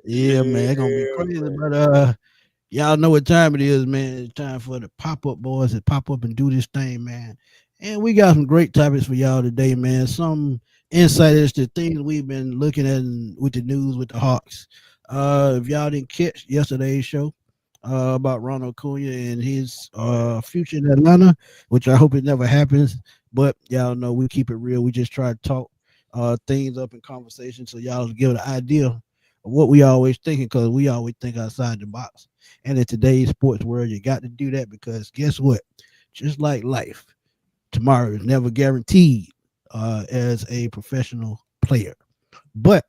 Yeah, man, it's gonna be Yeah, crazy. man. But y'all know what time it is, man. It's time for the pop-up boys to pop up and do this thing, man. And we got some great topics for y'all today, man. Some insight to things we've been looking at with the news with the Hawks. If y'all didn't catch yesterday's show about Ronald Acuna and his Oh yeah. future in Atlanta, which I hope it never happens. But y'all know we keep it real. We just try to talk things up in conversation so y'all give an idea of what we always thinking, because we always think outside the box. And in today's sports world, you got to do that, because guess what? Just like life, tomorrow is never guaranteed as a professional player. But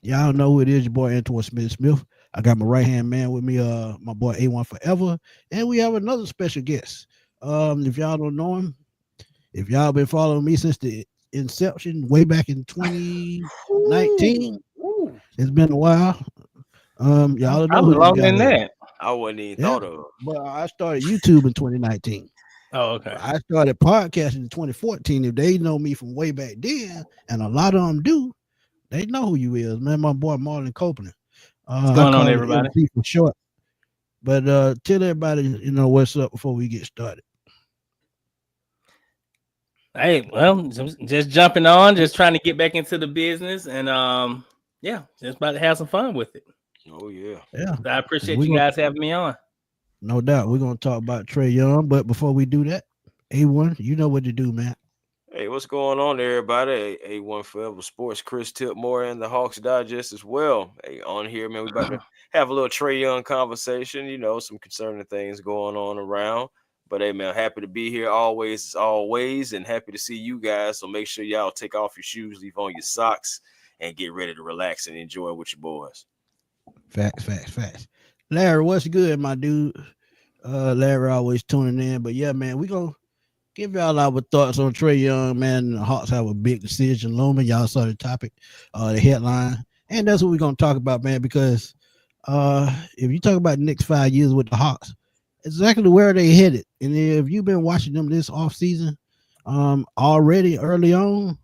y'all know who it is, your boy Antoine Smith. I got my right hand man with me, my boy A1 Forever, and we have another special guest. If y'all don't know him, if y'all been following me since the inception, way back in Ooh, 2019, ooh. it's been a while. Y'all know I'm who this longer guy than is. that. I wasn't even Yeah, thought of. but I started YouTube in 2019. Oh, okay. I started podcasting in 2014. If they know me from way back then, and a lot of them do, they know who you is, man. My boy Marlon Copeland. What's I going on, call it everybody? MC for short. But tell everybody, what's up before we get started. Hey, well, just jumping on, just trying to get back into the business, and yeah, just about to have some fun with it. Oh yeah. Yeah, So I because appreciate we're you gonna, guys having me on. no doubt, we're gonna talk about Trae Young. But before we do that, A1, you know what to do, man. Hey, what's going on, everybody? A1 Forever Sports, Chris Tipmore and the Hawks Digest as well. Hey, on here, man, we about to have a little Trae Young conversation. Some concerning things going on around. But hey, man, happy to be here always, as always, and happy to see you guys. So make sure y'all take off your shoes, leave on your socks, and get ready to relax and enjoy with your boys. Facts. Larry, what's good, my dude? Larry always tuning in. But yeah, man, we gonna give y'all our thoughts on Trae Young, man. The Hawks have a big decision looming. Y'all saw the topic, the headline, and that's what we're gonna talk about, man. Because if you talk about the next 5 years with the Hawks, exactly where they headed. And if you've been watching them this off season, already early on,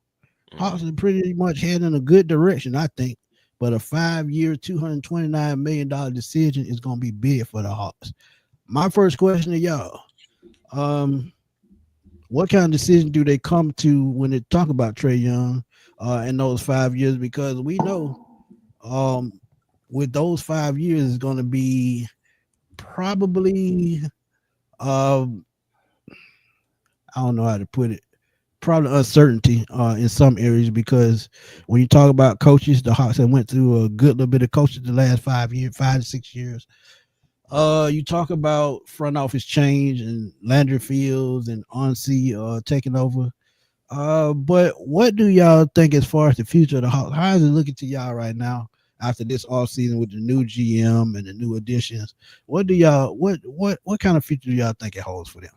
Hawks Mhm. are pretty much heading in a good direction, I think. But a 5 year, $229 million decision is gonna be big for the Hawks. My first question to y'all, um, what kind of decision do they come to when they talk about Trae Young in those 5 years? Because we know um, with those 5 years is going to be probably um, I don't know how to put it. Probably uncertainty in some areas, because when you talk about coaches, the Hawks have went through a good little bit of coaches the last 5 years, 5 to 6 years. You talk about front office change and Landry Fields and Onsi taking over. But what do y'all think as far as the future of the Hawks? How is it looking to y'all right now after this off season with the new GM and the new additions? What do y'all what kind of future do y'all think it holds for them?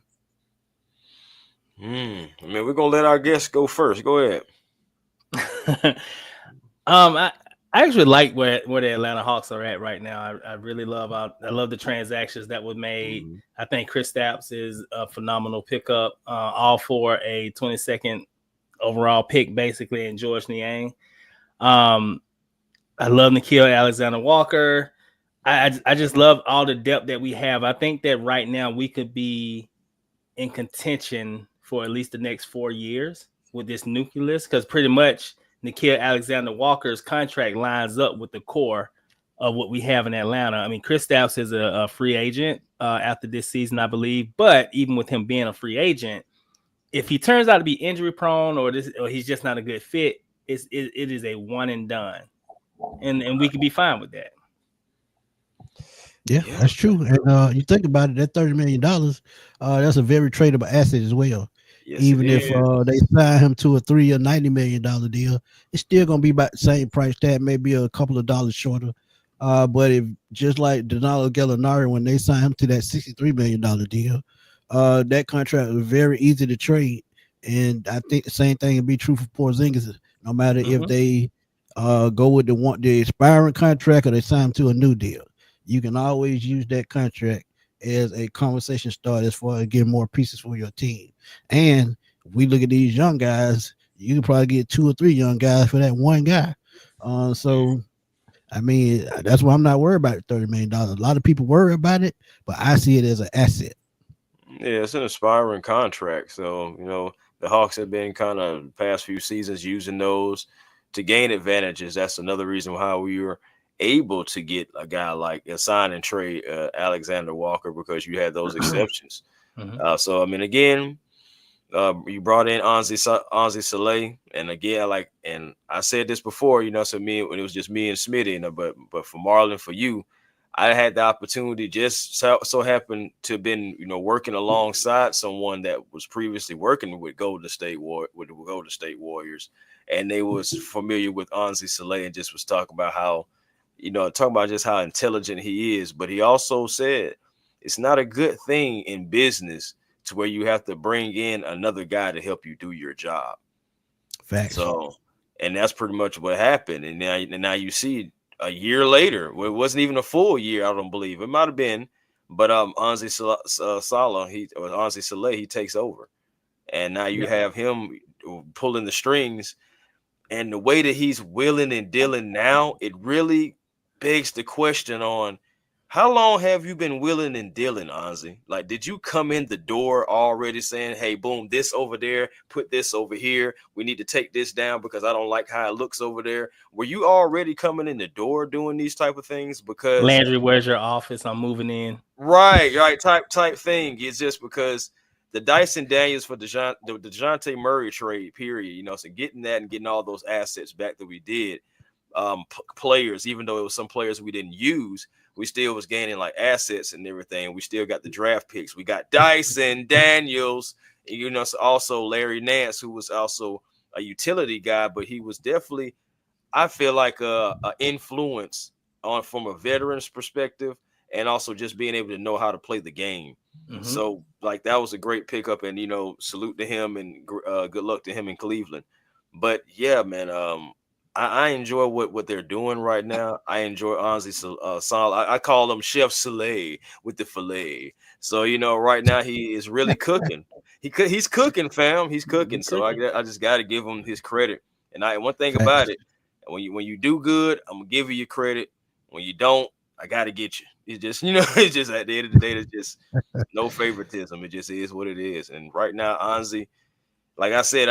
I mean, we're gonna let our guests go first. Go ahead. I actually like where the Atlanta Hawks are at right now. I really I love the transactions that were made. Mhm. I think Chris Stapps is a phenomenal pickup, all for a 22nd overall pick, basically, and George Niang. Um, I love Nikhil Alexander Walker. I just love all the depth that we have. I think that right now we could be in contention for at least the next 4 years with this nucleus, because pretty much Nikhil Alexander Walker's contract lines up with the core of what we have in Atlanta. I mean, Chris Stapps is a free agent after this season, I believe. But even with him being a free agent, if he turns out to be injury prone or he's just not a good fit, it is a one and done, and we could be fine with that. Yeah, Yeah. that's true. And you think about it, that $30 million, that's a very tradable asset as well. Yes, it Even if is. they sign him to a 3 or $90 million deal, it's still gonna be about the same price tag, maybe a couple of dollars shorter. But if just like Danilo Gallinari, when they signed him to that $63 million deal, that contract was very easy to trade. And I think the same thing would be true for Porzingis. No matter if Mm-hmm. they go with the expiring contract or they sign him to a new deal, you can always use that contract as a conversation start as far as getting more pieces for your team. And if we look at these young guys, you can probably get two or three young guys for that one guy. So I mean, that's why I'm not worried about $30 million. A lot of people worry about it, but I see it as an asset. Yeah, it's an aspiring contract. So, the Hawks have been kind of past few seasons using those to gain advantages. That's another reason why we were able to get a guy like a sign and trade Alexander Walker, because you had those exceptions. So, I mean, again, you brought in Anzi Saleh, and again, and I said this before, so me when it was just me and Smitty, but for Marlon, for you, I had the opportunity, just so happened to have been, working alongside someone that was previously working with Golden State Warriors, and they was familiar with Anzi Saleh, and just was talking about how, talking about just how intelligent he is, but he also said it's not a good thing in business to where you have to bring in another guy to help you do your job. Facts. So, and that's pretty much what happened. And now you see a year later, well, it wasn't even a full year, I don't believe. It might have been, but Anzi Saleh, he takes over. And now you have him pulling the strings. And the way that he's willing and dealing now, it really begs the question on, how long have you been willing and dealing, Anzi? Like, did you come in the door already saying, hey, boom, this over there, put this over here. We need to take this down because I don't like how it looks over there. Were you already coming in the door doing these type of things? Because Landry, where's your office? I'm moving in. Right, type thing. It's just because the Dyson Daniels for the DeJounte Murray trade, period. So getting that and getting all those assets back that we did, players, even though it was some players we didn't use, we still was gaining like assets and everything. We still got the draft picks. We got Dyson Daniels, also Larry Nance, who was also a utility guy, but he was definitely, I feel like, a influence on from a veteran's perspective, and also just being able to know how to play the game. So like that was a great pickup, and salute to him, and good luck to him in Cleveland. But yeah, man, I enjoy what they're doing right now. I enjoy Anzi Saleh. I call him Chef Saleh with the filet. So right now he is really cooking. He's cooking, fam. He's cooking. So I just got to give him his credit. And one thing about it, when you do good, I'm gonna give you your credit. When you don't, I gotta get you. It's just it's just at the end of the day, there's just no favoritism. It just is what it is. And right now, Anzi, like I said,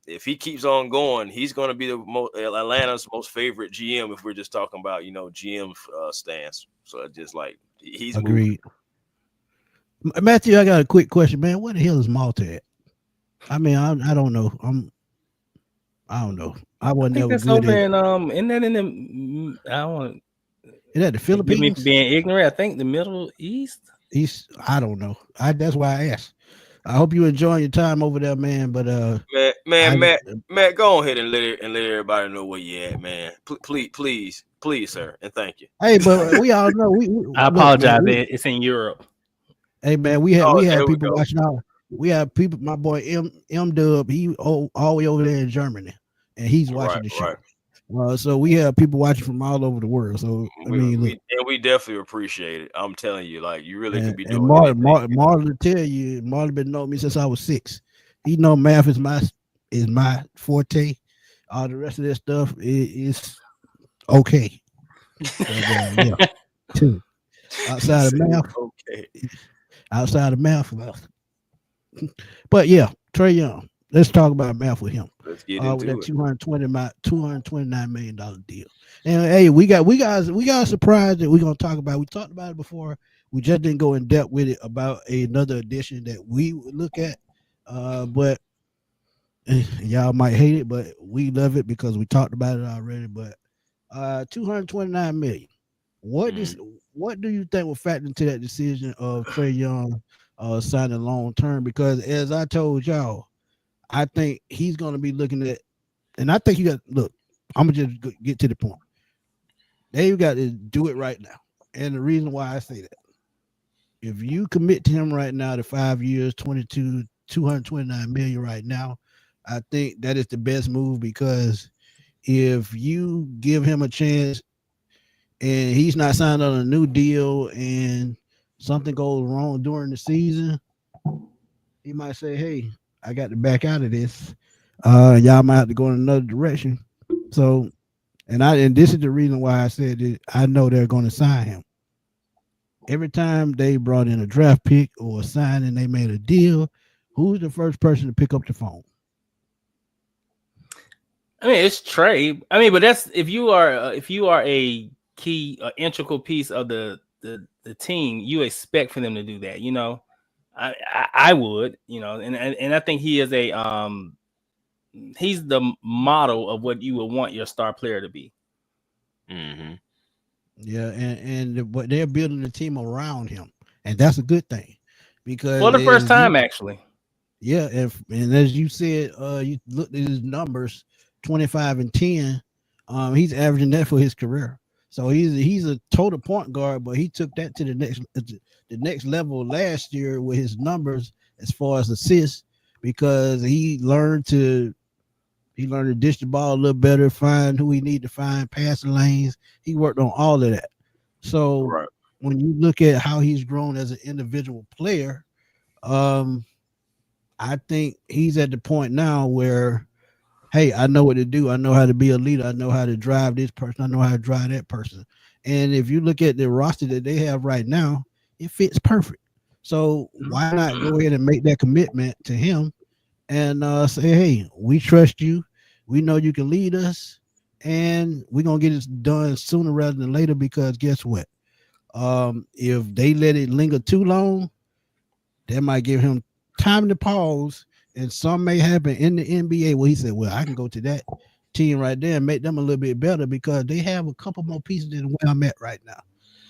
if he keeps on going, he's going to be Atlanta's most favorite GM. If we're just talking about GM stance, so just like he's agreed. Moving. Matthew, I got a quick question, man. Where the hell is Malta at? I mean, I don't know. I don't know. I wasn't never good over at isn't that in the? I don't want. Is that the Philippines? Me for being ignorant. I think the Middle East. I don't know. That's why I asked. I hope you enjoying your time over there, man. But Matt, go ahead and let everybody know where you at, man. Please, sir, and thank you. Hey, but we all know. I apologize. Man, it's in Europe. Hey, man, we had people watching out. We have people. My boy M Dub, he all the way over there in Germany, and he's watching the show. Right. So we have people watching from all over the world. So we definitely appreciate it. I'm telling you, like you really could be doing. And Marlon tell you, Marlon been knowing me since I was 6. He know math is my forte. All the rest of that stuff is okay. Yeah. Outside of math, okay. Outside of math, but yeah, Trae Young. Let's talk about math with him. Let's get into with that $229 million deal. And hey, we got a surprise that we're gonna talk about. We talked about it before. We just didn't go in depth with it about another addition that we would look at. But y'all might hate it, but we love it because we talked about it already. But $229 million. What do you think will factor into that decision of Trae Young signing long term? Because as I told y'all, I think he's going to be looking at, and I think look, I'm going to just get to the point. They've got to do it right now. And the reason why I say that, if you commit to him right now to 5 years, $229 million right now, I think that is the best move, because if you give him a chance and he's not signed on a new deal and something goes wrong during the season, he might say, hey, I got to back out of this. Y'all might have to go in another direction. So, And this is the reason why I said that I know they're going to sign him. Every time they brought in a draft pick or a signing, they made a deal. Who's the first person to pick up the phone? I mean, it's Trae. I mean, but that's if you are a key, integral piece of the team, you expect for them to do that. You know, I would. You know, and I think he is he's the model of what you would want your star player to be. Mm-hmm. Yeah, and but they're building a team around him, and that's a good thing because For the first time, actually. Yeah, and as you said, you looked at his numbers, 25 and 10. He's averaging that for his career. So he's a total point guard, but he took that to the next level last year with his numbers as far as assists because he learned to dish the ball a little better, find who he need to find, passing lanes. He worked on all of that. So Right. when you look at how he's grown as an individual player, I think he's at the point now where, hey, I know what to do. I know how to be a leader. I know how to drive this person. I know how to drive that person. And if you look at the roster that they have right now, it fits perfect. So why not go ahead and make that commitment to him and say, hey, we trust you. We know you can lead us, and we're gonna get it done sooner rather than later. Because guess what? If they let it linger too long, that might give him time to pause, and some may happen in the NBA where he said, well, I can go to that team right there and make them a little bit better because they have a couple more pieces than where I'm at right now.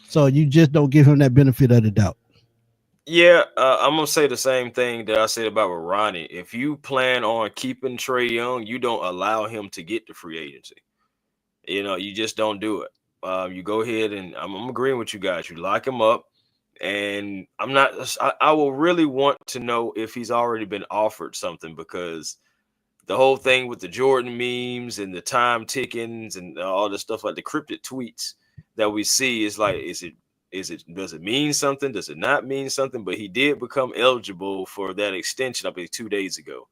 So you just don't give him that benefit of the doubt. Yeah, I'm gonna say the same thing that I said about with Ronnie. If you plan on keeping Trae Young, you don't allow him to get to free agency. You know, you just don't do it. You go ahead and I'm agreeing with you guys. You lock him up, and I'm not. I will really want to know if he's already been offered something because the whole thing with the Jordan memes and the time tickings and all the stuff like the cryptic tweets that we see is like, does it mean something? Does it not mean something? But he did become eligible for that extension, I believe, 2 days ago.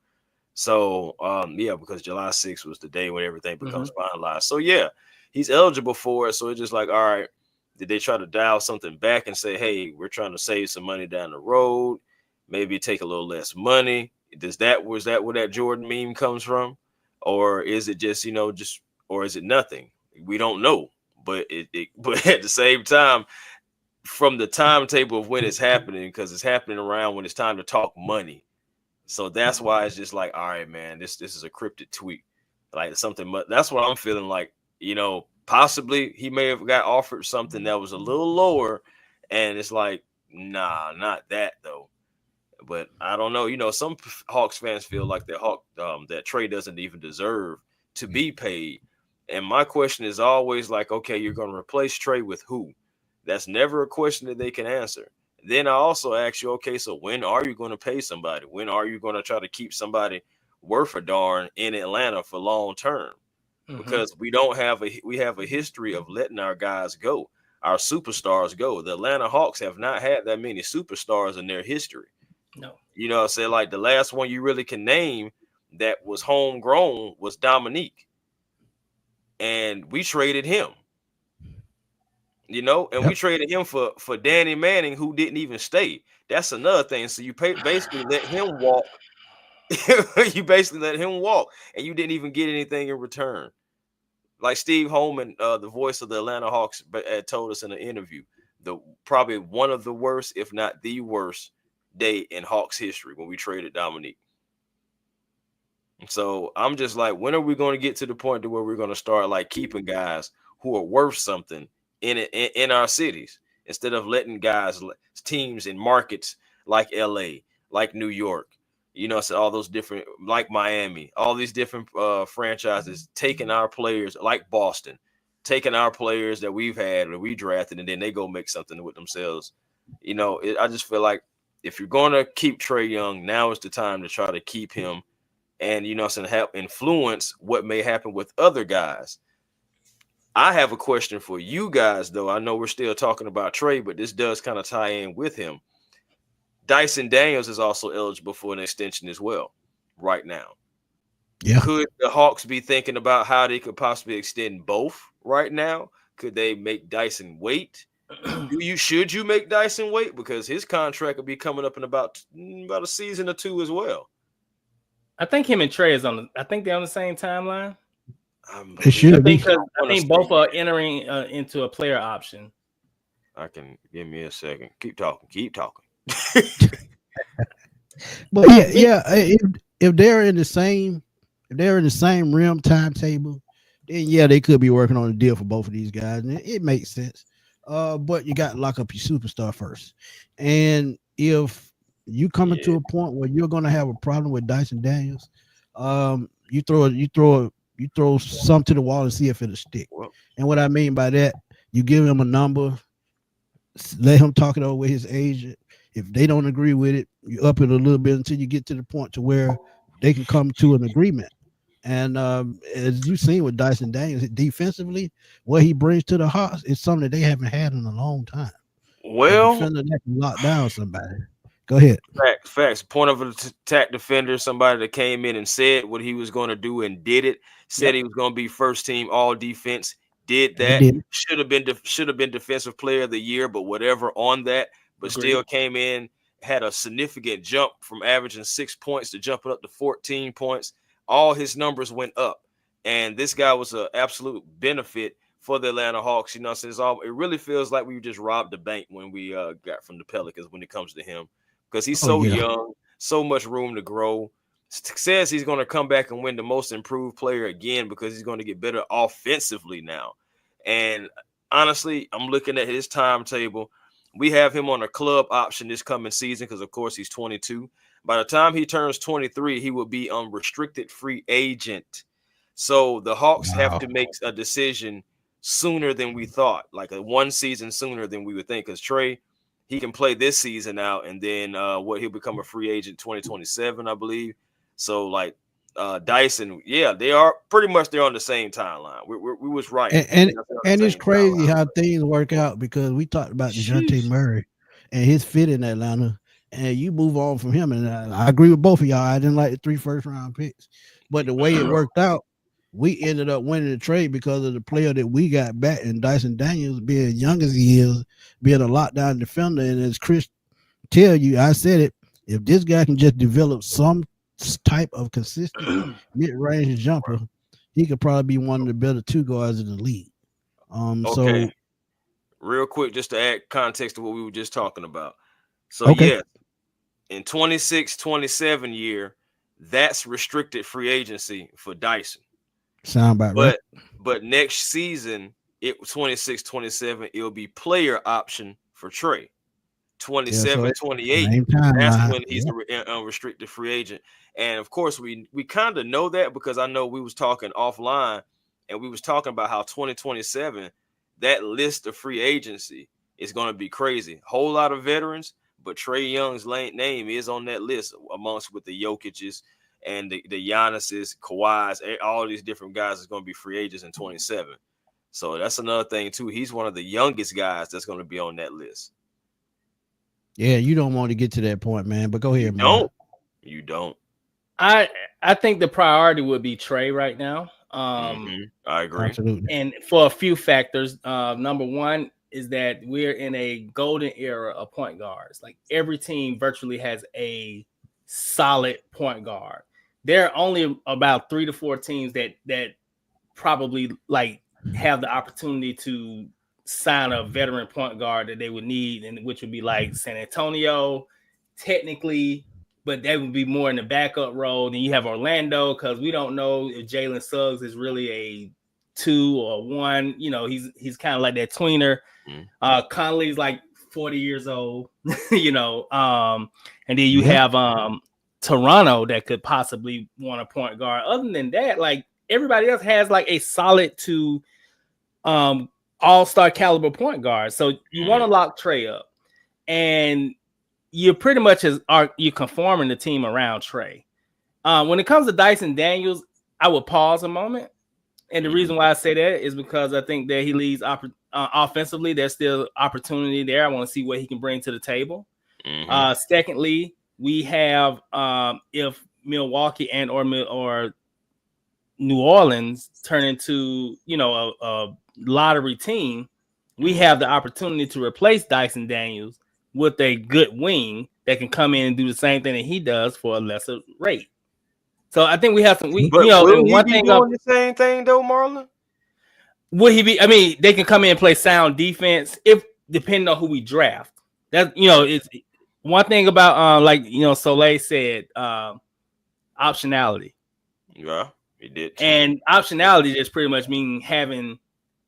So yeah, because July 6th was the day when everything becomes finalized. So yeah, he's eligible for it. So it's just like, all right, did they try to dial something back and say, hey, we're trying to save some money down the road, maybe take a little less money? Was that where that Jordan meme comes from? Or is it just, or is it nothing? We don't know. But but at the same time, from the timetable of when it's happening, because it's happening around when it's time to talk money. So that's why it's just like, all right, man, this is a cryptic tweet, like something. But that's what I'm feeling like. Possibly he may have got offered something that was a little lower, and it's like, nah, not that though. But I don't know. Some Hawks fans feel like that Trae doesn't even deserve to be paid. And my question is always like, okay, you're going to replace Trae with who? That's never a question that they can answer. Then I also ask you, okay, so when are you going to pay somebody? When are you going to try to keep somebody worth a darn in Atlanta for long term? Because we have a history of letting our guys go, our superstars go. The Atlanta Hawks have not had that many superstars in their history. No. I say like the last one you really can name that was homegrown was Dominique. And we traded him. And we traded him for Danny Manning, who didn't even stay. That's another thing. So you basically let him walk. You basically let him walk, and you didn't even get anything in return. Like Steve Holman, the voice of the Atlanta Hawks, told us in an interview, probably one of the worst, if not the worst, day in Hawks history when we traded Dominique. So I'm just like, when are we going to get to the point to where we're going to start like keeping guys who are worth something in our cities instead of letting teams in markets like LA, like New York, so all those different, like Miami, all these different franchises taking our players, like Boston, taking our players that we've had or we drafted, and then they go make something with themselves. I just feel like if you're going to keep Trae Young, now is the time to try to keep him and, help influence what may happen with other guys. I have a question for you guys, though. I know we're still talking about Trae, but this does kind of tie in with him. Dyson Daniels is also eligible for an extension as well right now. Yeah. Could the Hawks be thinking about how they could possibly extend both right now? Could they make Dyson wait? Should you make Dyson wait, because his contract will be coming up in about a season or two as well? I think him and Trae is I think they're on the same timeline. It should be. I think both are entering into a player option. I can give me a second. Keep talking. But yeah. If they're in the same rim timetable, then yeah, they could be working on a deal for both of these guys, and it makes sense. But you got to lock up your superstar first, and if you coming to a point where you're going to have a problem with Dyson Daniels, you throw some to the wall and see if it'll stick. Well, and what I mean by that, you give him a number, let him talk it over with his agent. If they don't agree with it, you up it a little bit until you get to the point to where they can come to an agreement. And as you've seen with Dyson Daniels, defensively, what he brings to the Hawks is something that they haven't had in a long time. Well, a defender that can lock down somebody. Go ahead. Facts. Point of attack defender, somebody that came in and said what he was going to do and did it. Said he was going to be first team all defense. Did that. Should have been defensive player of the year, but whatever on that. But still came in, had a significant jump from averaging 6 points to jumping up to 14 points. All his numbers went up, and this guy was an absolute benefit for the Atlanta Hawks. You know, since it really feels like we just robbed the bank when we got from the Pelicans when it comes to him, because he's so young, so much room to grow. Says he's going to come back and win the most improved player again because he's going to get better offensively now. And honestly, I'm looking at his timetable. We have him on a club option this coming season because, of course, he's 22. By the time he turns 23, he will be unrestricted free agent. So the Hawks have to make a decision sooner than we thought, like a one season sooner than we would think, because Trae, he can play this season out, and then he'll become a free agent 2027, I believe. So like Dyson, they are pretty much they're on the same timeline. We was right, and it's crazy how things work out, because we talked about DeJounte Murray and his fit in Atlanta, and you move on from him. And I agree with both of y'all. I didn't like the 3 first-round picks, but the way it worked out, we ended up winning the trade because of the player that we got back, and Dyson Daniels, being young as he is, being a lockdown defender. And as Chris tell you, I said it, if this guy can just develop some type of consistent mid-range jumper, he could probably be one of the better 2 guards in the league. So real quick, just to add context to what we were just talking about. So in 26-27 year, that's restricted free agency for Dyson. Sound about right. But next season, 26-27, it'll be player option for Trae. 27-28, that's when he's an unrestricted free agent. And of course, we kind of know that because I know we was talking offline, and we was talking about how 2027, that list of free agency is going to be crazy. Whole lot of veterans, but Trae Young's name is on that list amongst with the Jokic's and the Giannis's, Kawhi's, all these different guys is going to be free agents in 27. So that's another thing too. He's one of the youngest guys that's going to be on that list. Yeah, you don't want to get to that point, man. But go ahead, man. You don't. I think the priority would be Trae right now. I agree. Absolutely. And for a few factors. Number one is that we're in a golden era of point guards. Like every team virtually has a solid point guard. There are only about 3 to 4 teams that probably like have the opportunity to sign a veteran point guard that they would need, and which would be like San Antonio, technically, but that would be more in the backup role. Then you have Orlando, because we don't know if Jalen Suggs is really a 2 or 1. You know, he's kind of like that tweener. Conley's like 40 years old, you know. And then you have Toronto that could possibly want a point guard. Other than that, like everybody else has like a solid to all-star caliber point guard. So you want to lock Trae up, and you're pretty much you're conforming the team around Trae. When it comes to Dyson Daniels, I would pause a moment. And the reason why I say that is because I think that he leads offensively. There's still opportunity there. I want to see what he can bring to the table. Secondly, we have if Milwaukee or New Orleans turn into, a lottery team, we have the opportunity to replace Dyson Daniels with a good wing that can come in and do the same thing that he does for a lesser rate. So I think we have some. But will he be doing the same thing though, Marlon? Would he be? I mean, they can come in and play sound defense if depending on who we draft. That it's one thing about Soleil said optionality. Yeah, he did. And optionality just pretty much mean having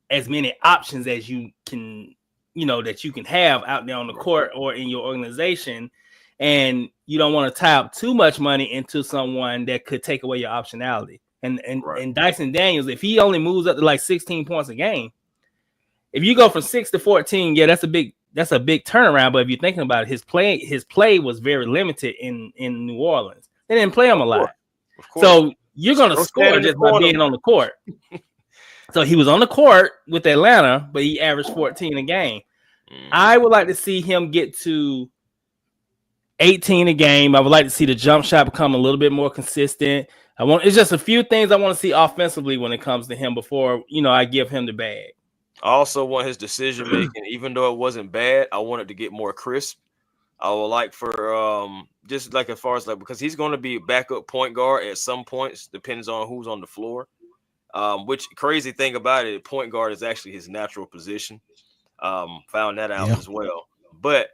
as many options as you can, that you can have out there on the court or in your organization. And you don't want to tie up too much money into someone that could take away your optionality. And Dyson Daniels, if he only moves up to like 16 points a game, if you go from 6 to 14, yeah, that's a big turnaround. But if you're thinking about it, his play was very limited in New Orleans. They didn't play him a lot. So you're going to score just by being on the court. So he was on the court with Atlanta, but he averaged 14 a game. I would like to see him get to 18 a game. I would like to see the jump shot become a little bit more consistent. It's just a few things I want to see offensively when it comes to him before, I give him the bag. I also want his decision making, even though it wasn't bad, I want it to get more crisp. I would like for just like as far as because he's going to be a backup point guard at some points, depends on who's on the floor. Which crazy thing about it, point guard is actually his natural position. Found that out as well. But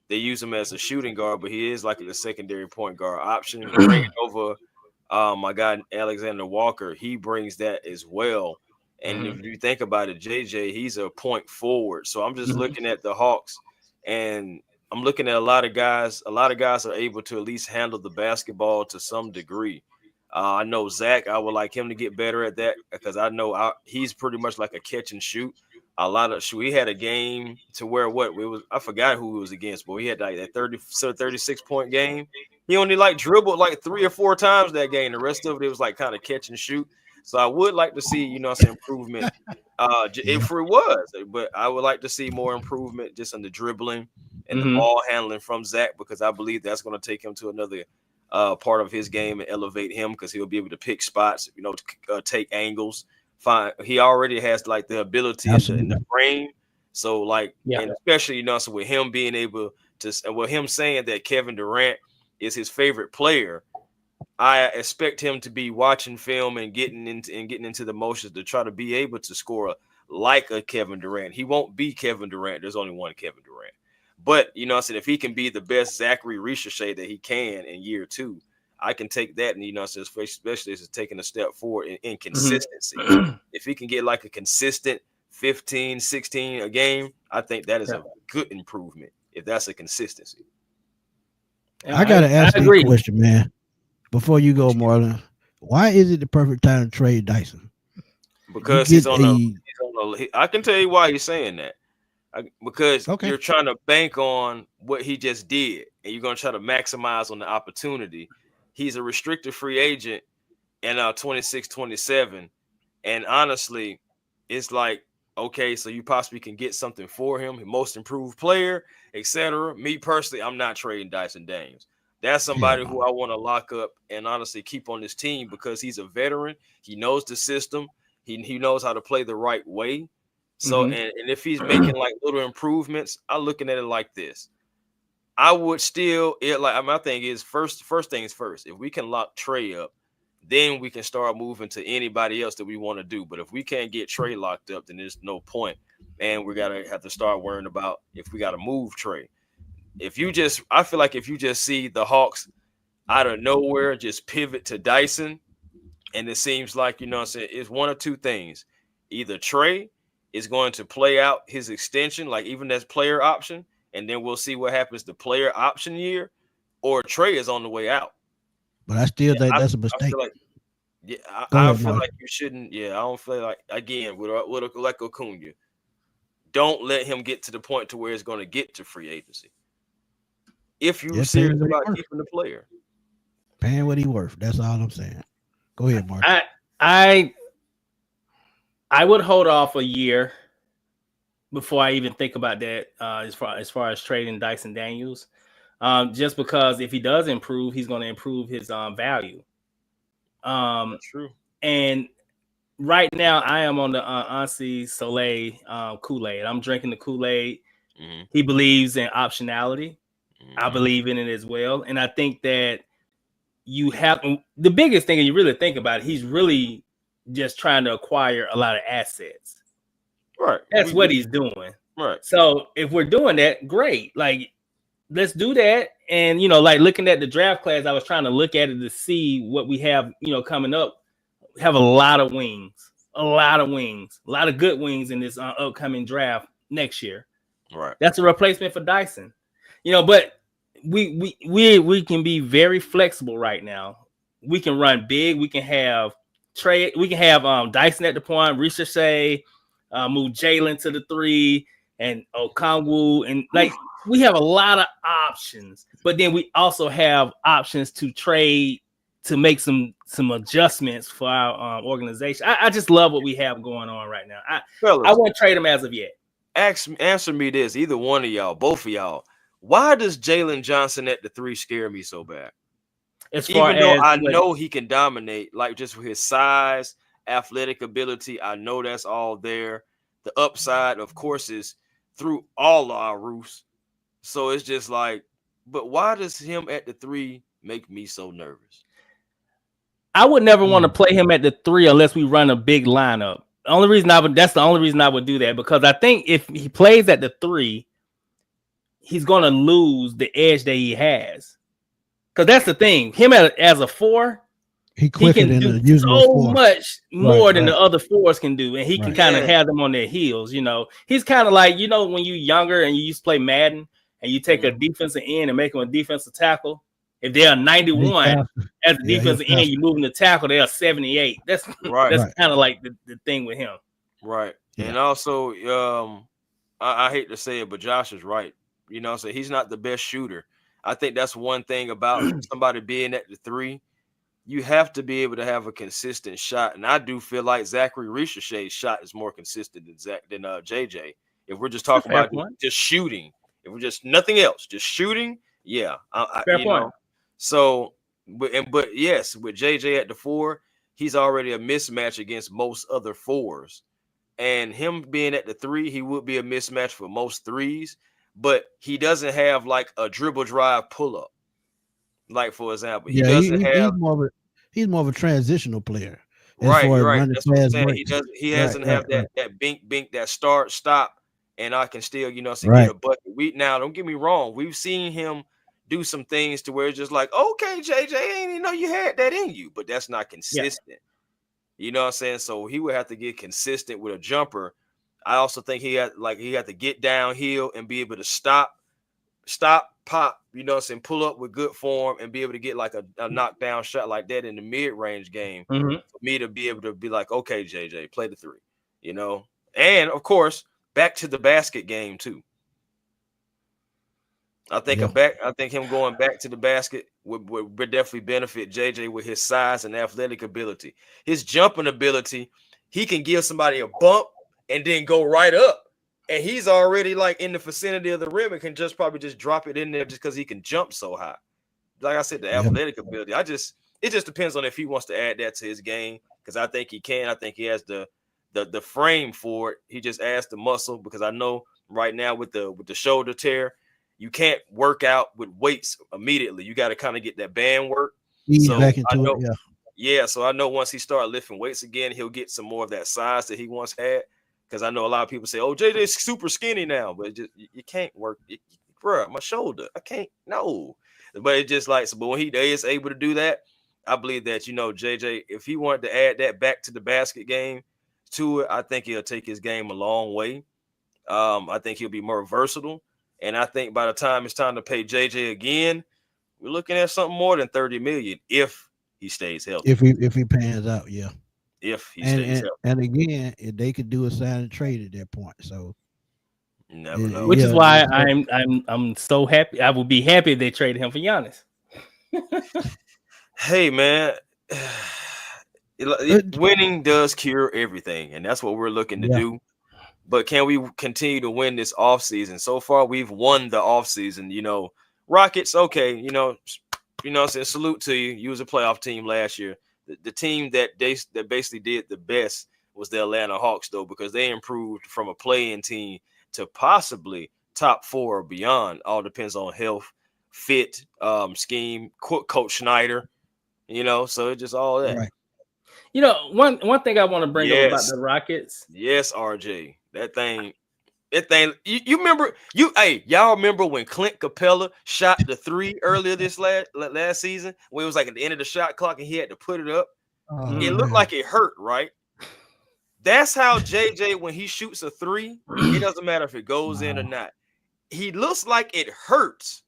they use him as a shooting guard, but he is like the secondary point guard option. Bringing over my guy Alexander Walker, he brings that as well. And if you think about it, JJ, he's a point forward. So I'm just looking at the Hawks, and I'm looking at a lot of guys. A lot of guys are able to at least handle the basketball to some degree. I know Zach, I would like him to get better at that because I know he's pretty much like a catch and shoot. We had a game to where I forgot who he was against, but he had like that 36 point game. He only dribbled like 3 or 4 times that game. The rest of it was like kind of catch and shoot. So I would like to see, some improvement. If it was, but I would like to see more improvement just in the dribbling and the ball handling from Zach, because I believe that's going to take him to another part of his game and elevate him, because he'll be able to pick spots, take angles. He already has like the ability in the frame. So and especially, so with him being able to, with him saying that Kevin Durant is his favorite player, I expect him to be watching film and getting into the motions to try to be able to score like a Kevin Durant. He won't be Kevin Durant. There's only one Kevin Durant. But, if he can be the best Zaccharie Risacher that he can in year 2, I can take that. And, especially as it's taking a step forward in consistency. If he can get like a consistent 15, 16 a game, I think that is a good improvement if that's a consistency. I got to ask you a question, man. Before you go, Marlon, why is it the perfect time to trade Dyson? Because he's on the. I can tell you why he's saying that. Because you're trying to bank on what he just did, and you're going to try to maximize on the opportunity. He's a restricted free agent in 26, 27. And honestly, it's like, okay, so you possibly can get something for him, most improved player, etc. Me personally, I'm not trading Dyson Daniels. That's somebody who I want to lock up and honestly keep on this team, because he's a veteran. He knows the system. He knows how to play the right way. So, and if he's making like little improvements, I'm looking at it like this. I would still, my thing is first things first. If we can lock Trae up, then we can start moving to anybody else that we want to do. But if we can't get Trae locked up, then there's no point. And we have to start worrying about if we got to move Trae. I feel like if you just see the Hawks out of nowhere just pivot to Dyson, and it seems like, it's one of two things. Either Trae is going to play out his extension, like even as player option, and then we'll see what happens the player option year, or Trae is on the way out. But I still think that's a mistake. I feel like you shouldn't. I don't feel like, again, with like Acuna, don't let him get to the point to where it's going to get to free agency. If you're serious about keeping the player, paying what he worth. That's all I'm saying. Go ahead, Mark. I would hold off a year before I even think about that. As far as trading Dyson Daniels, just because if he does improve, he's going to improve his value. That's true. And right now, I am on the Ansi Soleil Kool-Aid. I'm drinking the Kool-Aid. Mm-hmm. He believes in optionality. Mm-hmm. I believe in it as well. And I think that you have the biggest thing, and you really think about it, he's really just trying to acquire a lot of assets. Right. That's what he's doing. Right. So if we're doing that, great. Like, let's do that. And, you know, like looking at the draft class, I was trying to look at it to see what we have, you know, coming up. We have a lot of wings, a lot of good wings in this upcoming draft next year. Right. That's a replacement for Dyson, you know, but we can be very flexible right now. We can run big. We can have Trae. We can have Dyson at the point, Risacher, move Jalen to the 3, and Okongwu, and like we have a lot of options. But then we also have options to trade to make some adjustments for our organization. I just love what we have going on right now. I won't trade them as of yet. Answer me this, either one of y'all, both of y'all. Why does Jalen Johnson at the 3 scare me so bad? Even though I know he can dominate, like just with his size, athletic ability, I know that's all there. The upside, of course, is through all of our roofs. So it's just like, but why does him at the 3 make me so nervous? I would never want to play him at the 3 unless we run a big lineup. That's the only reason I would do that, because I think if he plays at the 3, he's going to lose the edge that he has. Because that's the thing. Him as a 4, he can do so much more than the other 4s can do. And he can kind of have them on their heels, you know. He's kind of like, you know, when you're younger and you used to play Madden and you take a defensive end and make him a defensive tackle. If they're 91 as a defensive end, you move them to tackle, they're 78. That's kind of like the thing with him. Right. Yeah. And also, I hate to say it, but Josh is right. You know, so he's not the best shooter. I think that's one thing about somebody being at the 3. You have to be able to have a consistent shot. And I do feel like Zaccharie Risacher's shot is more consistent than JJ. If we're just talking about just shooting, if we're just nothing else, just shooting, yeah. Fair point. Know, so, but yes, with JJ at the 4, he's already a mismatch against most other 4s. And him being at the 3, he would be a mismatch for most 3s. But he doesn't have like a dribble drive pull up. Like, for example, he doesn't have. He's more of a transitional player. Right. That's what I'm saying. He doesn't have that bink, that start, stop, and I can still, you know, get a bucket. Now, don't get me wrong. We've seen him do some things to where it's just like, okay, JJ, I didn't know you had that in you, but that's not consistent. Yeah. You know what I'm saying? So he would have to get consistent with a jumper. I also think he had to get downhill and be able to stop, pop, you know what I'm saying, pull up with good form and be able to get like a knockdown shot like that in the mid-range game for me to be able to be like, okay, JJ, play the 3, you know? And, of course, back to the basket game, too. I think him going back to the basket would definitely benefit JJ with his size and athletic ability. His jumping ability, he can give somebody a bump and then go right up. And he's already like in the vicinity of the rim and can probably just drop it in there just because he can jump so high. Like I said, the athletic ability. It just depends on if he wants to add that to his game, because I think he can. I think he has the frame for it. He just adds the muscle, because I know right now with the shoulder tear, you can't work out with weights immediately. You got to kind of get that band work. So I know once he starts lifting weights again, he'll get some more of that size that he once had. Because I know a lot of people say, "Oh, JJ's super skinny now," but you can't work. Bro, my shoulder, I can't. No, but it just like so. But when he is able to do that, I believe that, you know, JJ, if he wanted to add that back to the basket game to it, I think he'll take his game a long way. I think he'll be more versatile, and I think by the time it's time to pay JJ again, we're looking at something more than $30 million if he stays healthy. If he pans out, yeah. If he stays healthy. And again, if they could do a sign and trade at that point. So never know. Which is why I'm so happy. I would be happy if they traded him for Giannis. Hey, man. Winning does cure everything, and that's what we're looking to do. But can we continue to win this offseason? So far, we've won the offseason. You know, Rockets, okay, you know what I'm saying? Salute to you. You was a playoff team last year. the team that basically did the best was the Atlanta Hawks, though, because they improved from a play-in team to possibly top 4 or beyond. All depends on health, fit, scheme, Coach Schneider, so it's just all that. Right. One thing I want to bring up about the Rockets. Yes, RJ. That thing, you remember, y'all remember when Clint Capella shot the 3 earlier this last season, when it was like at the end of the shot clock and he had to put it up? It looked like it hurt, right? That's how JJ, when he shoots a 3, it doesn't matter if it goes in or not. He looks like it hurts.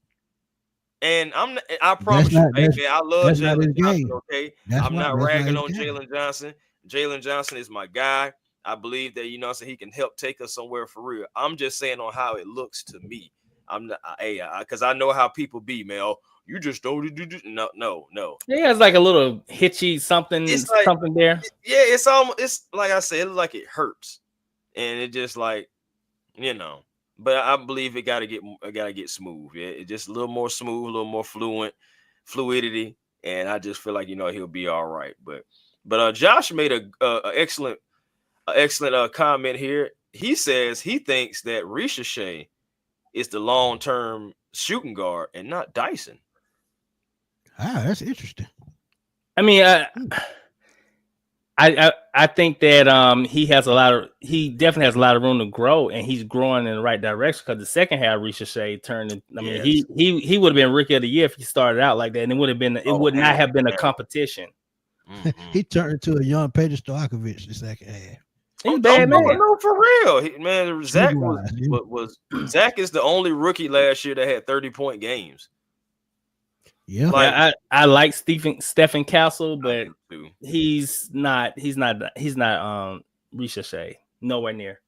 And I promise you, man, I love Jalen Johnson, okay? I'm not ragging on Jalen Johnson. Jalen Johnson is my guy. I believe that, he can help take us somewhere for real. I'm just saying on how it looks to me. I'm not, because I know how people be, man. Oh, you just don't do. No. Yeah, it's like a little hitchy something there. Yeah, it's like I said, it looks like it hurts, and it just like, But I believe it got to get smooth. Yeah, it's just a little more smooth, a little more fluidity, and I just feel like he'll be all right. But Josh made a excellent comment here. He says he thinks that Risacher is the long-term shooting guard and not Dyson. That's interesting. I mean, I think that he definitely has a lot of room to grow, and he's growing in the right direction, because the second half Risacher turned. He would have been rookie of the year if he started out like that, and it would not have been a competition. Mm-hmm. He turned into a young Peter Stojakovic the second half. He's bad man. No, for real, Zach Zach is the only rookie last year that had 30-point games. Yeah, I like Stephen Castle, but he's not Risacher, nowhere near.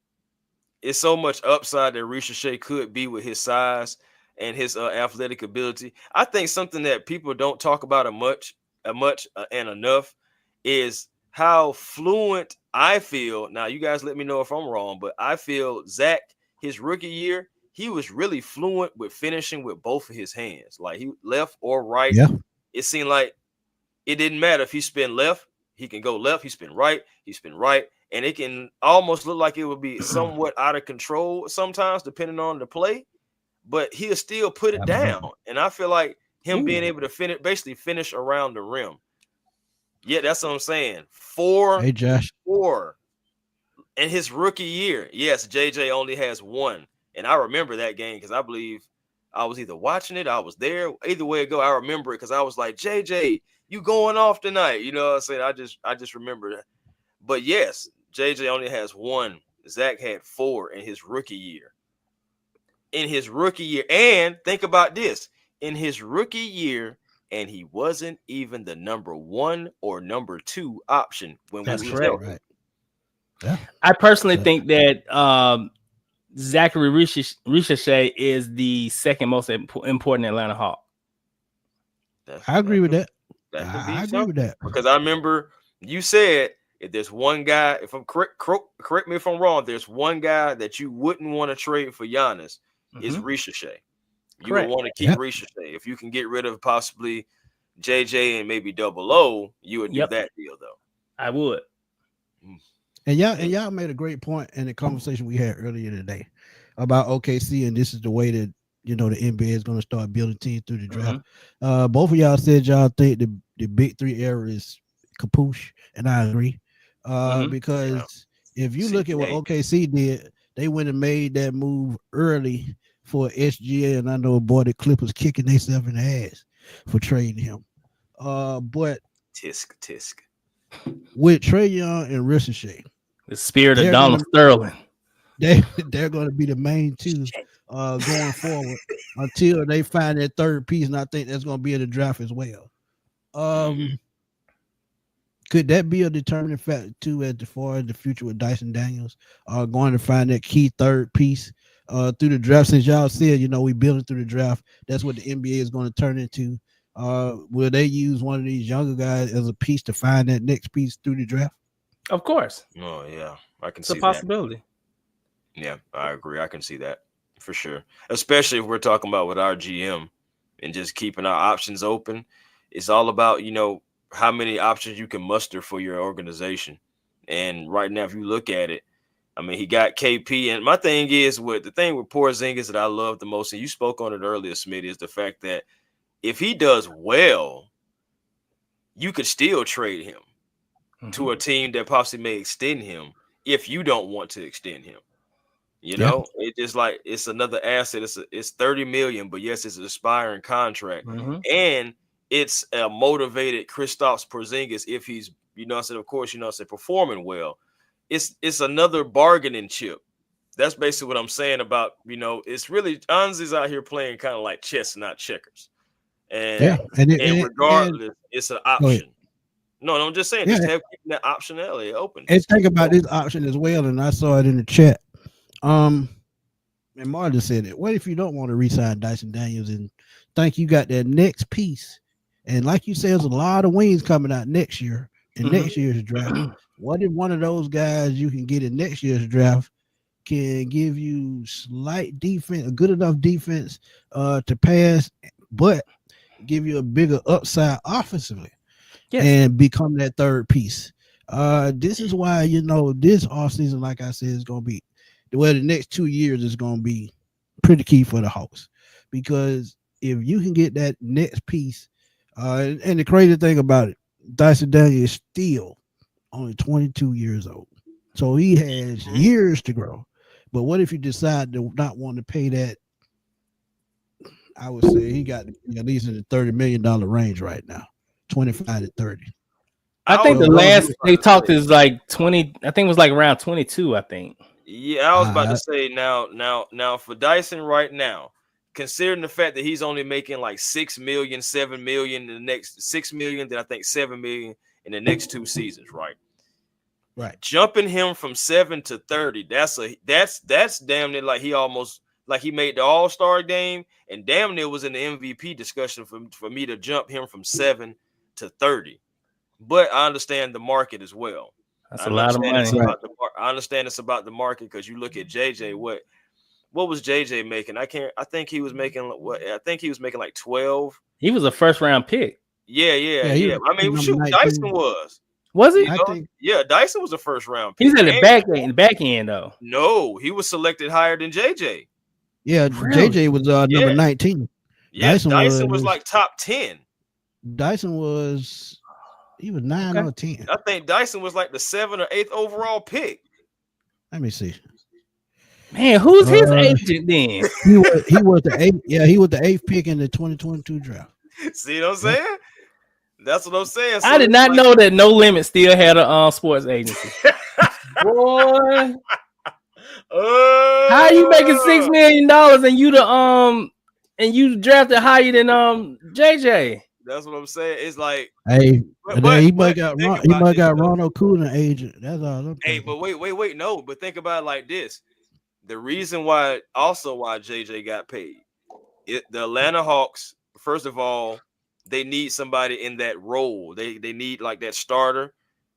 It's so much upside that Risacher could be with his size and his athletic ability. I think something that people don't talk about much and enough is how fluent I feel. Now, you guys let me know if I'm wrong, but I feel Zach, his rookie year, he was really fluent with finishing with both of his hands, like he left or right. Yeah. It seemed like it didn't matter if he spin left, he can go left, he spin right, and it can almost look like it would be somewhat out of control sometimes, depending on the play, but he'll still put it down. And I feel like him being able to finish around the rim. Yeah, that's what I'm saying. 4 in his rookie year. Yes, JJ only has 1. And I remember that game because I believe I was either watching it, I was there. Either way it go, I remember it because I was like, JJ, you going off tonight? You know what I'm saying? I just remember that. But yes, JJ only has 1. Zach had 4 in his rookie year. And think about this. In his rookie year, and he wasn't even the number 1 or number 2 option when we were correct. Right. Yeah. I personally think that Zaccharie Risacher is the second most important Atlanta Hawk. I agree with that. I agree with that because I remember you said if there's one guy, if I'm correct me if I'm wrong, there's one guy that you wouldn't want to trade for Giannis is Risacher. You would want to keep Risacher. If you can get rid of possibly JJ and maybe Double O, you would do that deal though. I would. And y'all made a great point in the conversation we had earlier today about OKC, and this is the way that the NBA is going to start building teams through the draft. Both of y'all said y'all think the big 3 era is kapoosh, and I agree. Because if you look at what OKC did, they went and made that move early for SGA, and I know a boy the Clippers kicking themselves in the ass for trading him. But tisk. With Trae Young and Risacher, the spirit of Donald Sterling, they're going to be the main 2 going forward until they find that third piece, and I think that's going to be in the draft as well. Could that be a determining factor too as far as the future with Dyson Daniels going to find that key third piece through the draft? Since y'all said we building through the draft, that's what the NBA is going to turn into. Will they use one of these younger guys as a piece to find that next piece through the draft? Of course. Oh yeah, I can it's see a possibility. That. Yeah, I agree. I can see that for sure. Especially if we're talking about with our GM and just keeping our options open. It's all about how many options you can muster for your organization. And right now, if you look at it, I mean, he got KP. And my thing is the thing with Porzingis that I love the most, and you spoke on it earlier, Smitty, is the fact that if he does well, you could still trade him to a team that possibly may extend him if you don't want to extend him. You know, it's just like it's another asset. It's $30 million, but yes, it's an expiring contract, and it's a motivated Kristaps Porzingis if he's, of course, performing well. It's another bargaining chip. That's basically what I'm saying about, it's really Anzi's out here playing kind of like chess, not checkers. And regardless, it's an option. No, I'm just saying, just have that optionality open. And think about this option as well, and I saw it in the chat. And Marlon said it. What if you don't want to re-sign Dyson Daniels and think you got that next piece? And like you said, there's a lot of wings coming out next year in next year's draft. What if one of those guys you can get in next year's draft can give you slight defense, a good enough defense to pass, but give you a bigger upside offensively and become that third piece? This is why, this offseason, like I said, is going to be, the next 2 years is going to be pretty key for the Hawks, because if you can get that next piece, and the crazy thing about it, Dyson Daniels is still only 22 years old, so he has years to grow. But what if you decide to not want to pay that? I would say he got at least in the $30 million range right now, 25 to 30. I think the last they talked is like 20. I think it was like around 22. I think. Yeah, I was about to say now for Dyson right now, considering the fact that he's only making like 6 million, 7 million in the next 6 million, then I think 7 million in the next 2 seasons, right? Right. Jumping him from 7 to 30, that's damn near like he almost like he made the All-Star game, and damn near was in the MVP discussion for me to jump him from 7 to 30. But I understand the market as well. That's a lot of money. I understand it's about the market, because you look at JJ. What was JJ making? I think he was making what? I think he was making like 12. He was a first round pick. Yeah. I mean, shoot, 19. Dyson was. Was he? Yeah, Dyson was a first round pick. He's at the back end though. No, he was selected higher than JJ. Yeah, really? JJ was number 19. Yeah, Dyson was like top 10. Dyson was. He was 9 or 10. I think Dyson was like the 7th or 8th overall pick. Let me see. Man, who's his agent then? He was the 8th. Yeah, he was the 8th pick in the 2022 draft. See what I'm saying? That's what I'm saying. So I did not know that No Limit still had a sports agency. Boy, how are you making $6 million and you drafted higher than JJ? That's what I'm saying. It's like, hey, he might got Ron O'Coonan agent. That's all. But wait. No, but think about it like this. The reason why JJ got paid, the Atlanta Hawks, first of all, they need somebody in that role. They need like that starter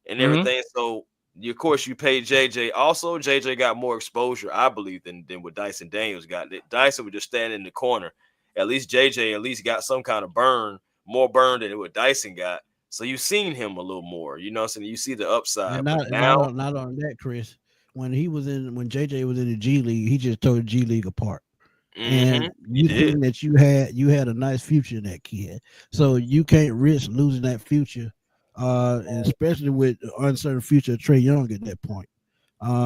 and everything. So of course you pay JJ. Also, JJ got more exposure, I believe, than what Dyson Daniels got. Dyson would just stand in the corner. At least JJ got some kind of more burn than what Dyson got. So you've seen him a little more, so you see the upside. Not on that, Chris. When JJ was in the G League, he just tore the G League apart. And you think that you had a nice future in that kid. So you can't risk losing that future, and especially with the uncertain future of Trae Young at that point.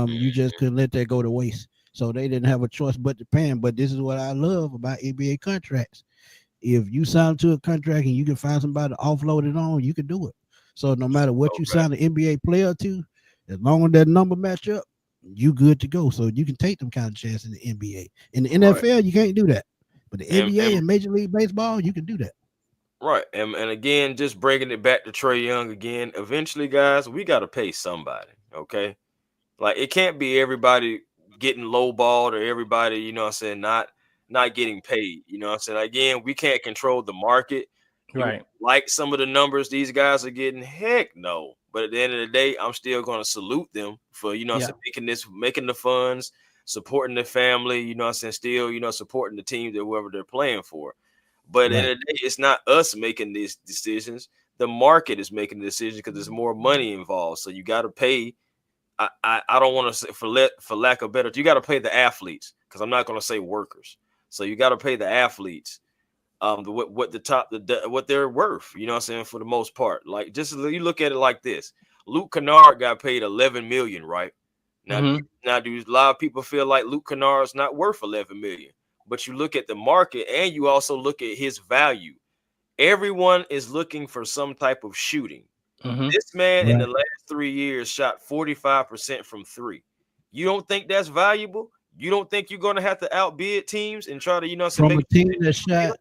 You just couldn't let that go to waste. So they didn't have a choice but to pay him. But this is what I love about NBA contracts. If you sign to a contract and you can find somebody to offload it on, you can do it. So no matter what you sign an NBA player to, as long as that number match up, you good to go. So you can take them kind of chances in the NBA. In the NFL, you can't do that. But the NBA and Major League Baseball, you can do that. Right. And again, just bringing it back to Trae Young again, eventually, guys, we got to pay somebody, okay? Like, it can't be everybody getting lowballed or everybody, not getting paid. Again, we can't control the market. Right. Like some of the numbers these guys are getting, heck no. But at the end of the day, I'm still going to salute them for, making the funds, supporting the family, still, supporting the team that whoever they're playing for. But at the end of the day, it's not us making these decisions. the market is making the decision because there's more money involved. So you got to pay. I don't want to say for lack of better, you got to pay the athletes, because I'm not going to say workers. So you got to pay the athletes what they're worth. You know what I'm saying? For the most part, like, just you look at it like this: Luke Kennard got paid $11 million, right? Now, now, do a lot of people feel like Luke Kennard's not worth $11 million? But you look at the market and you also look at his value. Everyone is looking for some type of shooting. This man in the last 3 years shot 45% from three. You don't think that's valuable? You don't think you're going to have to outbid teams and try to, you know, from a team that shot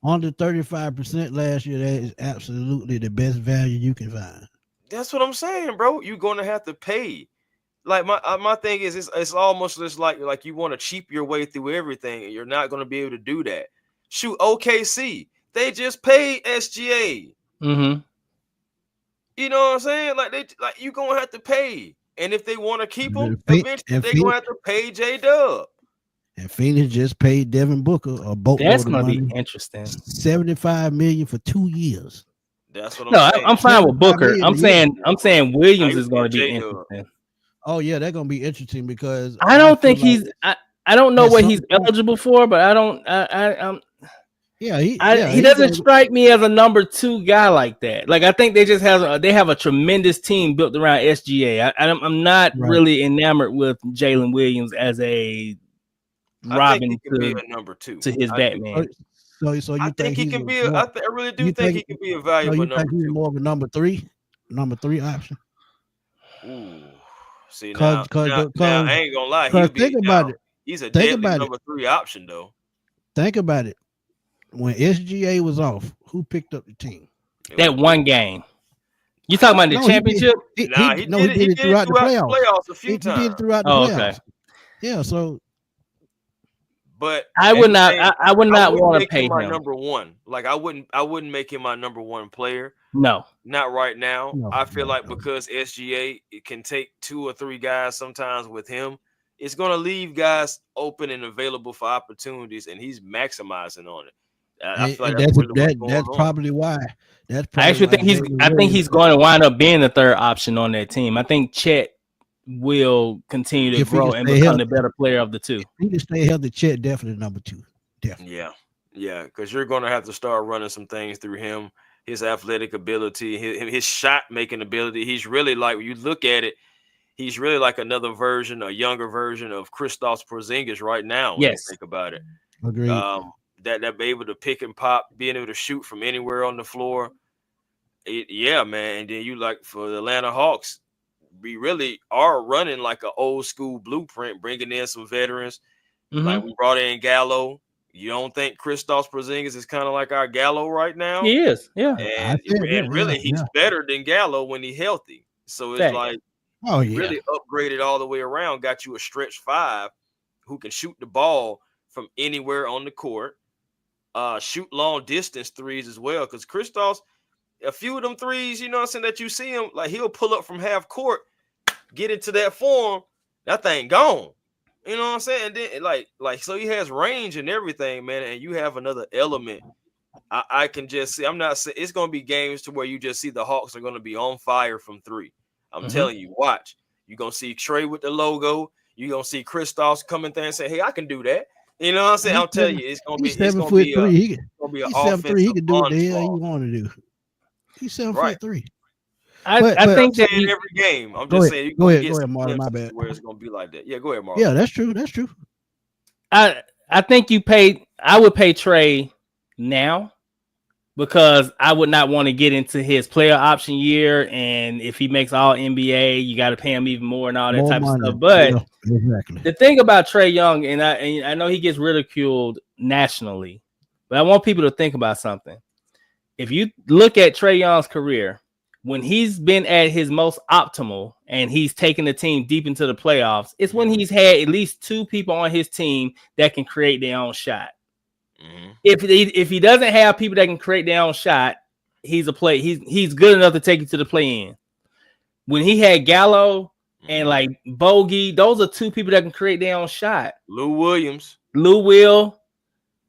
under 35% last year? That is absolutely the best value you can find. That's what I'm saying, bro. You're going to have to pay. Like, my thing is, it's almost just like you want to cheap your way through everything, and you're not going to be able to do that. Shoot, OKC, they just paid SGA. You know what I'm saying? Like you're gonna have to pay, and if they want to keep him, eventually they're gonna have to pay J-Dub. And Phoenix just paid Devin Booker a boatload That's of gonna money. be interesting. $75 million for 2 years. That's what I'm saying. I'm fine with Booker. I'm saying Williams is gonna be interesting. Oh yeah, they're gonna be interesting because I don't think he's. I don't know what he's eligible for, but I don't. He doesn't strike me as a number 2 guy like that. Like, I think they just have a tremendous team built around SGA. I'm not really enamored with Jalen Williams as a Robin be a number 2 to his Batman. So you think he can be? I really do think he can be a valuable number 2. More of a number three option. Ooh, see now, I ain't gonna lie. He's a deadly number 3 option though. Think about it. When SGA was off, who picked up the team? That one game. You talking about the championship? He did it throughout the playoffs. A few times. He did it throughout the playoffs. Okay. Yeah, so. But I would not want to pay him. My number 1. Like, I wouldn't make him my number 1 player. No, not right now. I feel like because SGA can take 2 or 3 guys sometimes with him, it's gonna leave guys open and available for opportunities, and he's maximizing on it. I feel like that's probably why. I actually think he's going to wind up being the 3rd option on that team. I think Chet will continue to grow and become the better player of the 2. He can stay healthy. Chet definitely number 2. Definitely. Yeah, because you're going to have to start running some things through him. His athletic ability, his shot making ability. He's really like, when you look at it, he's really like another version, a younger version of Kristaps Porzingis right now. When you think about it. Agreed. That be able to pick and pop, being able to shoot from anywhere on the floor. Man. And then you, like, for the Atlanta Hawks, we really are running like an old school blueprint, bringing in some veterans. Like, we brought in Gallo. You don't think Kristaps Porzingis is kind of like our Gallo right now? He is, yeah. And really, he's better than Gallo when he's healthy. So it's really upgraded all the way around. Got you a stretch 5 who can shoot the ball from anywhere on the court. Shoot long distance threes as well, because Kristaps, a few of them threes, you know what I'm saying, that you see him, like, he'll pull up from half court, get into that form, that thing gone. You know what I'm saying? And then like so he has range and everything, man. And you have another element. I can just see. I'm not saying it's gonna be games to where you just see the Hawks are gonna be on fire from 3. I'm telling you, watch. You're gonna see Trae with the logo. You're gonna see Kristaps coming there and say, "Hey, I can do that." You know what I'm saying? I'm telling you, it's gonna be 7'3". He can do what the hell he want to do. He's 7'3". I think that every game. I'm just saying. Go ahead, Marlon. My bad. Where it's gonna be like that? Yeah, go ahead, Marlon. Yeah, that's true. I think I would pay Trae now, because I would not want to get into his player option year, and if he makes all NBA, you got to pay him even more and all that type of stuff. But the thing about Trae Young, and I know he gets ridiculed nationally, but I want people to think about something. If you look at Trae Young's career, when he's been at his most optimal and he's taken the team deep into the playoffs, it's when he's had at least 2 people on his team that can create their own shot. If he doesn't have people that can create their own shot, he's good enough to take you to the play-in. When he had Gallo and like Bogey, those are 2 people that can create their own shot. Lou Will.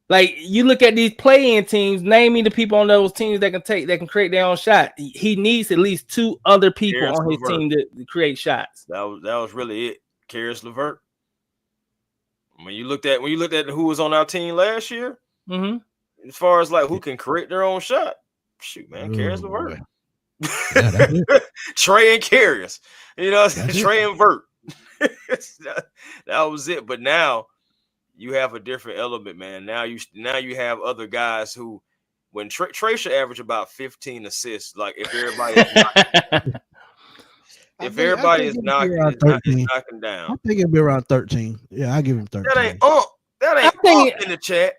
Like you look at these play-in teams, name me the people on those teams that can create their own shot. He needs at least 2 other people Karis on his LeVert. team to create shots. That was really it. Karis LeVert. When you looked at who was on our team last year, as far as like who can create their own shot, shoot, man, Karis LeVert. Trae and Karis. You know, Trae and Vert. that was it. But now you have a different element, man. Now you have other guys who, when Trae should average about 15 assists. Like if everybody is knocking down, I think it'll be around 13. Yeah, I give him 13. That ain't up in the chat.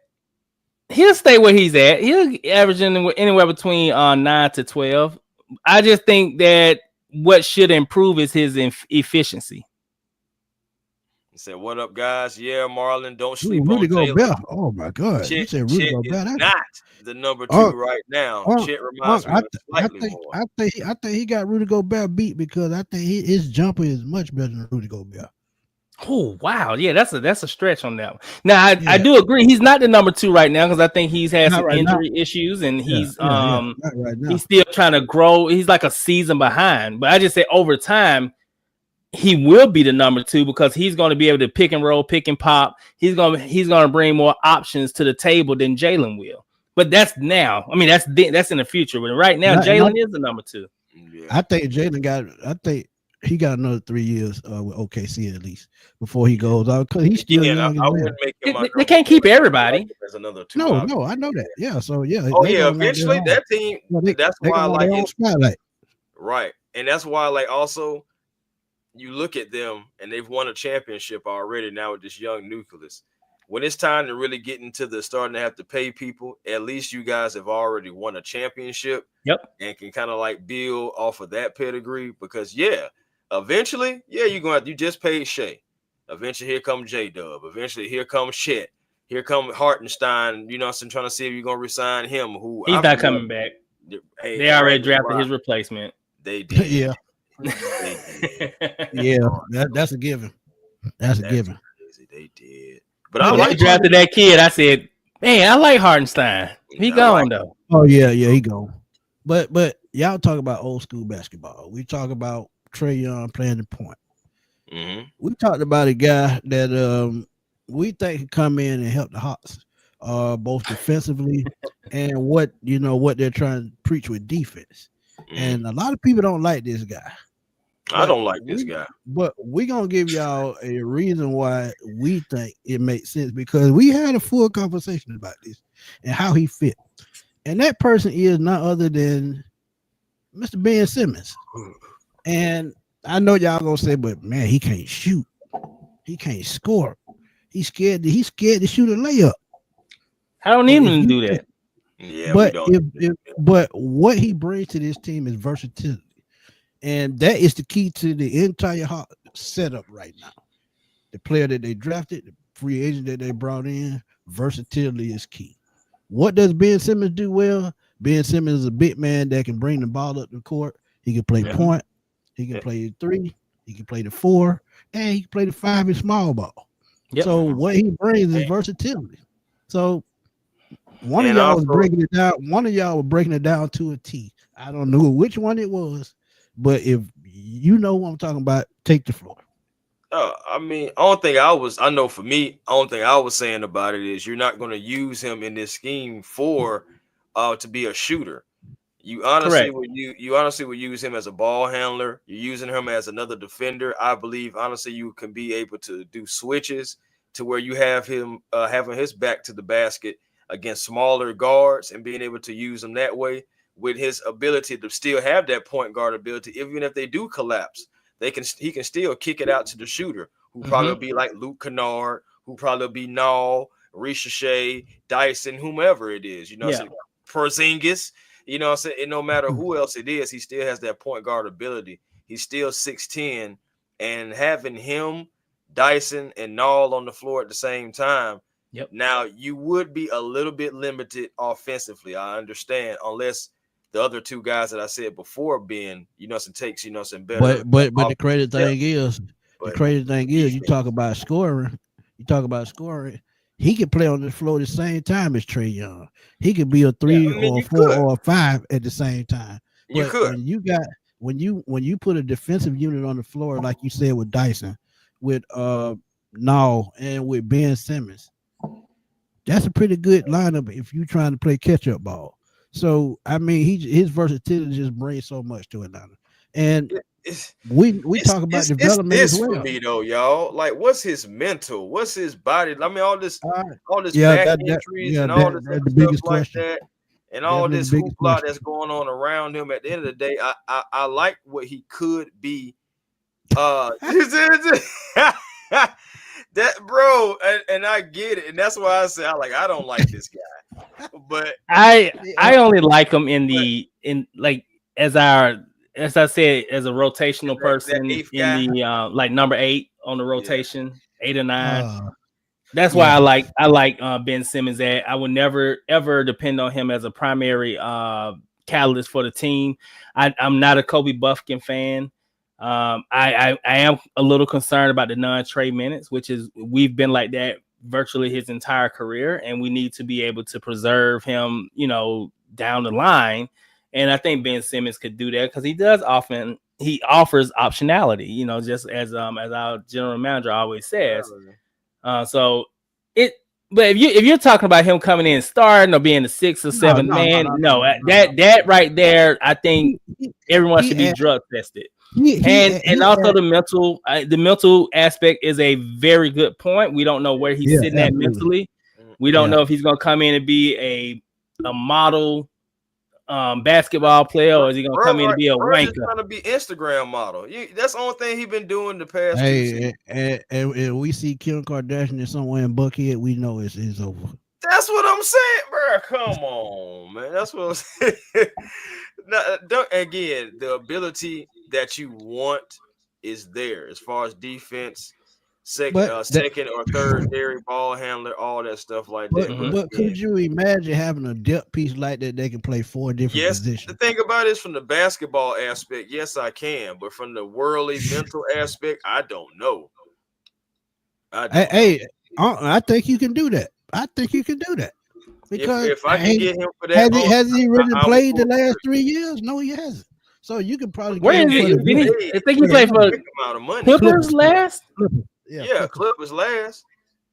He'll stay where he's at. He'll average anywhere between 9 to 12. I just think that what should improve is his efficiency. He said, "What up, guys? Yeah, Marlon, don't sleep Rudy on Jalen." Gobert. Oh my God! Chet, you said Rudy Chet Gobert. is not the number 2 right now. Chet reminds me slightly more. I think he got Rudy Gobert beat because I think his jumper is much better than Rudy Gobert. Oh wow, yeah, that's a stretch on that one. Now I do agree he's not the number 2 right now because I think he's had some injury issues and he's he's still trying to grow. He's like a season behind, but I just say over time he will be the number 2 because he's going to be able to pick and roll, pick and pop. He's going to bring more options to the table than Jalen will. But that's now. I mean, that's in the future. But right now, Jalen is the number 2. Yeah. I think he got another 3 years with OKC at least before he goes out because he's still young. I wouldn't make him they can't keep everybody. There's another 2. No, I know that. Yeah, so yeah. Oh yeah, eventually that team. That's why I like it. Right, and that's why like also. You look at them and they've won a championship already now with this young nucleus. When it's time to really get into the starting to have to pay people, at least you guys have already won a championship. Yep. And can kind of like build off of that pedigree because eventually, you just paid Shea. Eventually here comes J-Dub. Eventually here comes Chet. Here comes Hartenstein. You know, so I'm trying to see if you're gonna resign him. He's not coming back. They already drafted his replacement. They did. Yeah. Yeah, that's a given. That's a given. Crazy. They did. But I like drafted that kid. I said, man, I like Hartenstein. He going though. Oh yeah, he going. But y'all talk about old school basketball. We talk about Trae Young playing the point. Mm-hmm. We talked about a guy that we think can come in and help the Hawks, both defensively and what they're trying to preach with defense. Mm-hmm. And a lot of people don't like this guy. I don't like this guy. But we're going to give y'all a reason why we think it makes sense because we had a full conversation about this and how he fit. And that person is none other than Mr. Ben Simmons. And I know y'all going to say, but man, he can't shoot. He can't score. He's scared to shoot a layup. I don't even do that. Yeah, but what he brings to this team is versatility. And that is the key to the entire setup right now. The player that they drafted, the free agent that they brought in, versatility is key. What does Ben Simmons do well? Ben Simmons is a big man that can bring the ball up the court. He can play point. He can play the 3. He can play the 4. And he can play the 5 and small ball. Yep. So what he brings is versatility. So one of y'all was breaking it down. One of y'all was breaking it down to a T. I don't know which one it was. But if you know what I'm talking about, take the floor. I mean, only thing I was saying about it is you're not going to use him in this scheme to be a shooter. You honestly would use him as a ball handler. You're using him as another defender. I believe honestly you can be able to do switches to where you have him having his back to the basket against smaller guards and being able to use him that way. With his ability to still have that point guard ability, even if they do collapse, he can still kick it out to the shooter, who probably be like Luke Kennard, who probably be Nall, Risacher, Dyson, whomever it is, Porzingis, and no matter who else it is, he still has that point guard ability. He's still 6'10", and having him, Dyson, and Nall on the floor at the same time. Yep. Now you would be a little bit limited offensively, I understand, unless the other 2 guys that I said before being, some better. But the crazy thing is, you talk about scoring. he could play on the floor the same time as Trae Young. He could be a Yeah, 3 I mean, or a you 4 could. or a 5 at the same time. You But could. when you put a defensive unit on the floor, like you said with Dyson, with Nall and with Ben Simmons, that's a pretty good lineup if you're trying to play catch up ball. So I mean, his versatility just brings so much to it now. And It's, we talk about it's development as this for well. me though, y'all. Like, what's his mental? What's his body? I mean, all this Yeah, back injuries and all this that's other the stuff biggest like question. that, and all Definitely this the biggest hoopla question. that's going on around him. At the end of the day, I like what he could be. That bro, and I get it, and that's why I say I don't like this guy, but I only like him as I said, as a rotational that person eighth in guy, the like number 8 on the rotation, 8 or 9. That's why Yeah. I like Ben Simmons. I would never ever depend on him as a primary catalyst for the team. I'm not a Kobe Buffkin fan. I am a little concerned about the non-Trae minutes, which is we've been like that virtually his entire career, and we need to be able to preserve him, down the line. And I think Ben Simmons could do that because he offers optionality, just as our general manager always says. So but if you're talking about him coming in starting or being the 6th or 7th man, that right there, I think everyone should be drug tested. And also the mental aspect is a very good point. We don't know where he's sitting at mentally. We don't know if he's gonna come in and be a model basketball player, or is he gonna come in and be a wanker? Just trying to be Instagram model. That's the only thing he's been doing the past 2 seasons. And we see Kim Kardashian somewhere in Buckhead, we know it's over. That's what I'm saying, bro. Come on, man. That's what I'm saying. Again, the ability that you want is there as far as defense, second or third dairy ball handler, all that stuff like that. But could you imagine having a depth piece like that? They can play 4 different positions. The thing about it is from the basketball aspect, yes, I can, but from the worldly mental aspect, I don't know. I think you can do that. Because if I can get him for that, has he really played the last 3 years? No, he hasn't. So you can probably where is he? I think he played for Clippers last. Clippers last.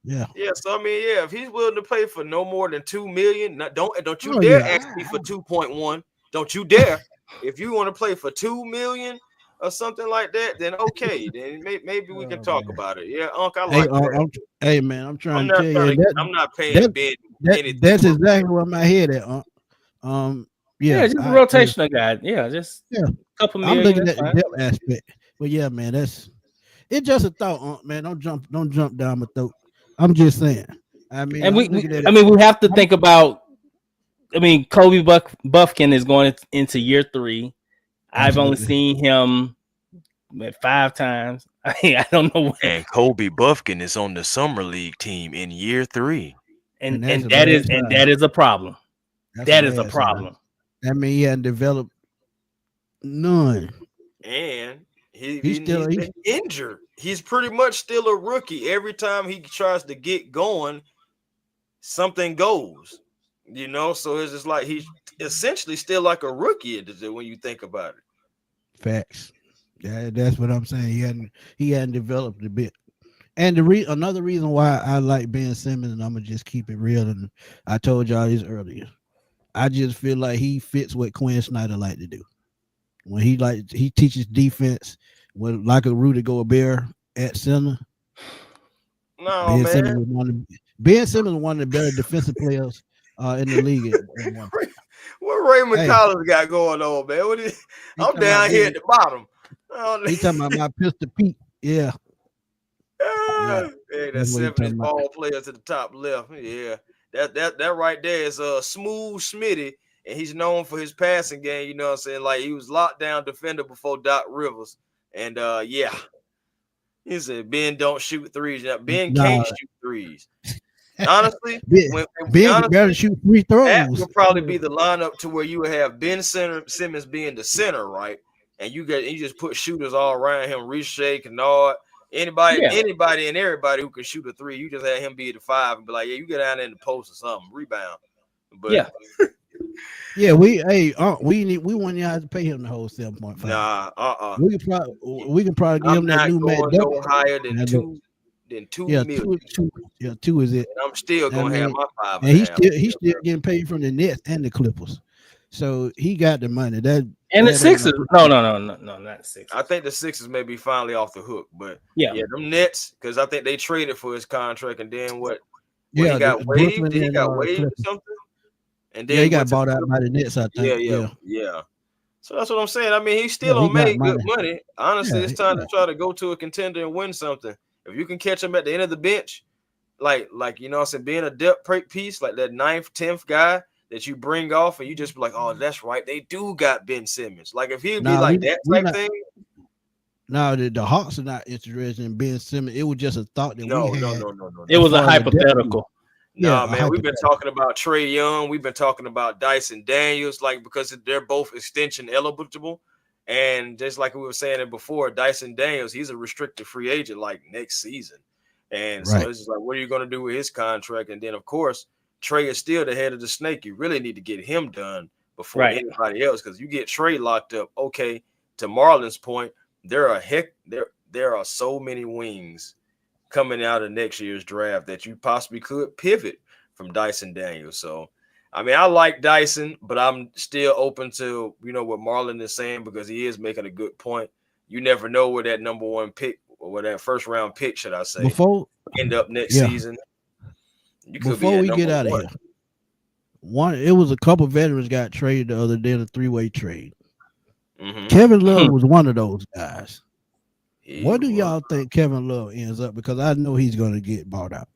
Yeah. So I mean, if he's willing to play for no more than $2 million, don't you dare ask me for 2.1. Don't you dare. If you want to play for $2 million or something like that, then okay, then maybe we can talk about it. Yeah, Unc, I like that. Hey man, I'm trying to tell you, I'm not paying Ben anything. That's exactly where my head at. Just a rotational guy. Just a couple million. I'm looking at the depth aspect, but yeah, man, it's just a thought, man. Don't jump down my throat. I'm just saying. I mean, and we have to think about. I mean, Kobe Buffkin is going into year 3. I've only seen him 5 times. I don't know. And Kobe Buffkin is on the summer league team in year 3, and that is a problem. That is a problem. I mean, he hadn't developed none, and he's been injured. He's pretty much still a rookie. Every time he tries to get going, something goes. So it's just like he's essentially still like a rookie when you think about it. Facts. Yeah, that's what I'm saying. He hadn't developed a bit. And another reason why I like Ben Simmons, and I'm gonna just keep it real, and I told y'all this earlier. I just feel like he fits what Quinn Snyder like to do. When he teaches defense, like a Rudy Gobert at center. No, Ben man. Ben Simmons is one of the better defensive players in the league. What Raymond Collins got going on, man? I'm down here at the bottom. He talking about my Pistol Pete. Yeah. Hey, that 70s ball player to the top left. Yeah. That right there is a smooth Smitty, and he's known for his passing game. You know what I'm saying? Like he was locked down defender before Doc Rivers. And he said Ben don't shoot threes. Now Ben can't shoot threes. Honestly, Ben better shoot free throws. That would probably be the lineup to where you would have Ben Simmons being the center, right? And you just put shooters all around him, Risacher, Kennard, Anybody Yeah. and everybody who can shoot a three, you just have him be at the 5 and be like, yeah, you get down there in the post or something, rebound. But Yeah. Yeah, we want y'all to pay him the whole 7.5. nah, We can probably give I'm him that not new Matt going no higher than Now, look, 2 Yeah, million. two is it. And I'm still I gonna have mean, my 5 and and a he's half. still getting paid from the Nets and the Clippers, so he got the money. And that the ain't Sixers. No, not the Sixers. I think the Sixers may be finally off the hook, but Yeah. them Nets, because I think they traded for his contract, and then what Yeah, he got waived? Brooklyn Did he and got waived or Clippers. something? And Yeah, then he got went to bought the out by the Nets, I think. yeah. So that's what I'm saying. I mean, he's Yeah, still he on got made good money. money. Honestly, Yeah, it's time to try to go to a contender and win something. If you can catch him at the end of the bench, like you know what I'm saying, being a depth piece, like that 9th, 10th guy that you bring off, and you just be like, oh, that's right, they do got Ben Simmons. Like if he'd be like that type thing. No, the Hawks are not interested in Ben Simmons. It was just a thought that No. we had. It was a hypothetical. Nah, man, we've been talking about Trae Young. We've been talking about Dyson Daniels, like because they're both extension eligible. And just like we were saying it before, Dyson Daniels, he's a restricted free agent like next season. And so it's just like, what are you going to do with his contract? And then, of course, Trae is still the head of the snake. You really need to get him done before anybody else, because you get Trae locked up. Okay, to Marlon's point, there are so many wings coming out of next year's draft that you possibly could pivot from Dyson Daniels. So, I mean, I like Dyson, but I'm still open to, what Marlon is saying, because he is making a good point. You never know where that number 1 pick, or where that first round pick, should I say, end up next season. Before we get out of here, it was a couple veterans got traded the other day in a 3-way trade. Mm-hmm. Kevin Love was one of those guys. What do y'all think Kevin Love ends up? Because I know he's going to get bought out.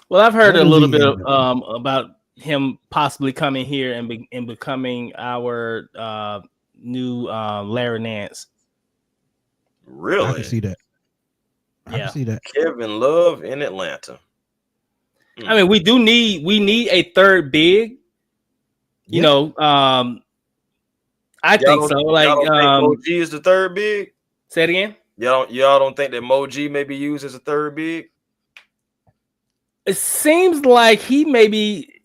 Well, I've heard a little bit about him possibly coming here and becoming our new Larry Nance. Really? I can see that. I can see that. Kevin Love in Atlanta. I mean, we need a third big. You know, I think so. Like, y'all don't think Moji is the third big? Say it again. Y'all don't think that Moji may be used as a third big? It seems like he may be.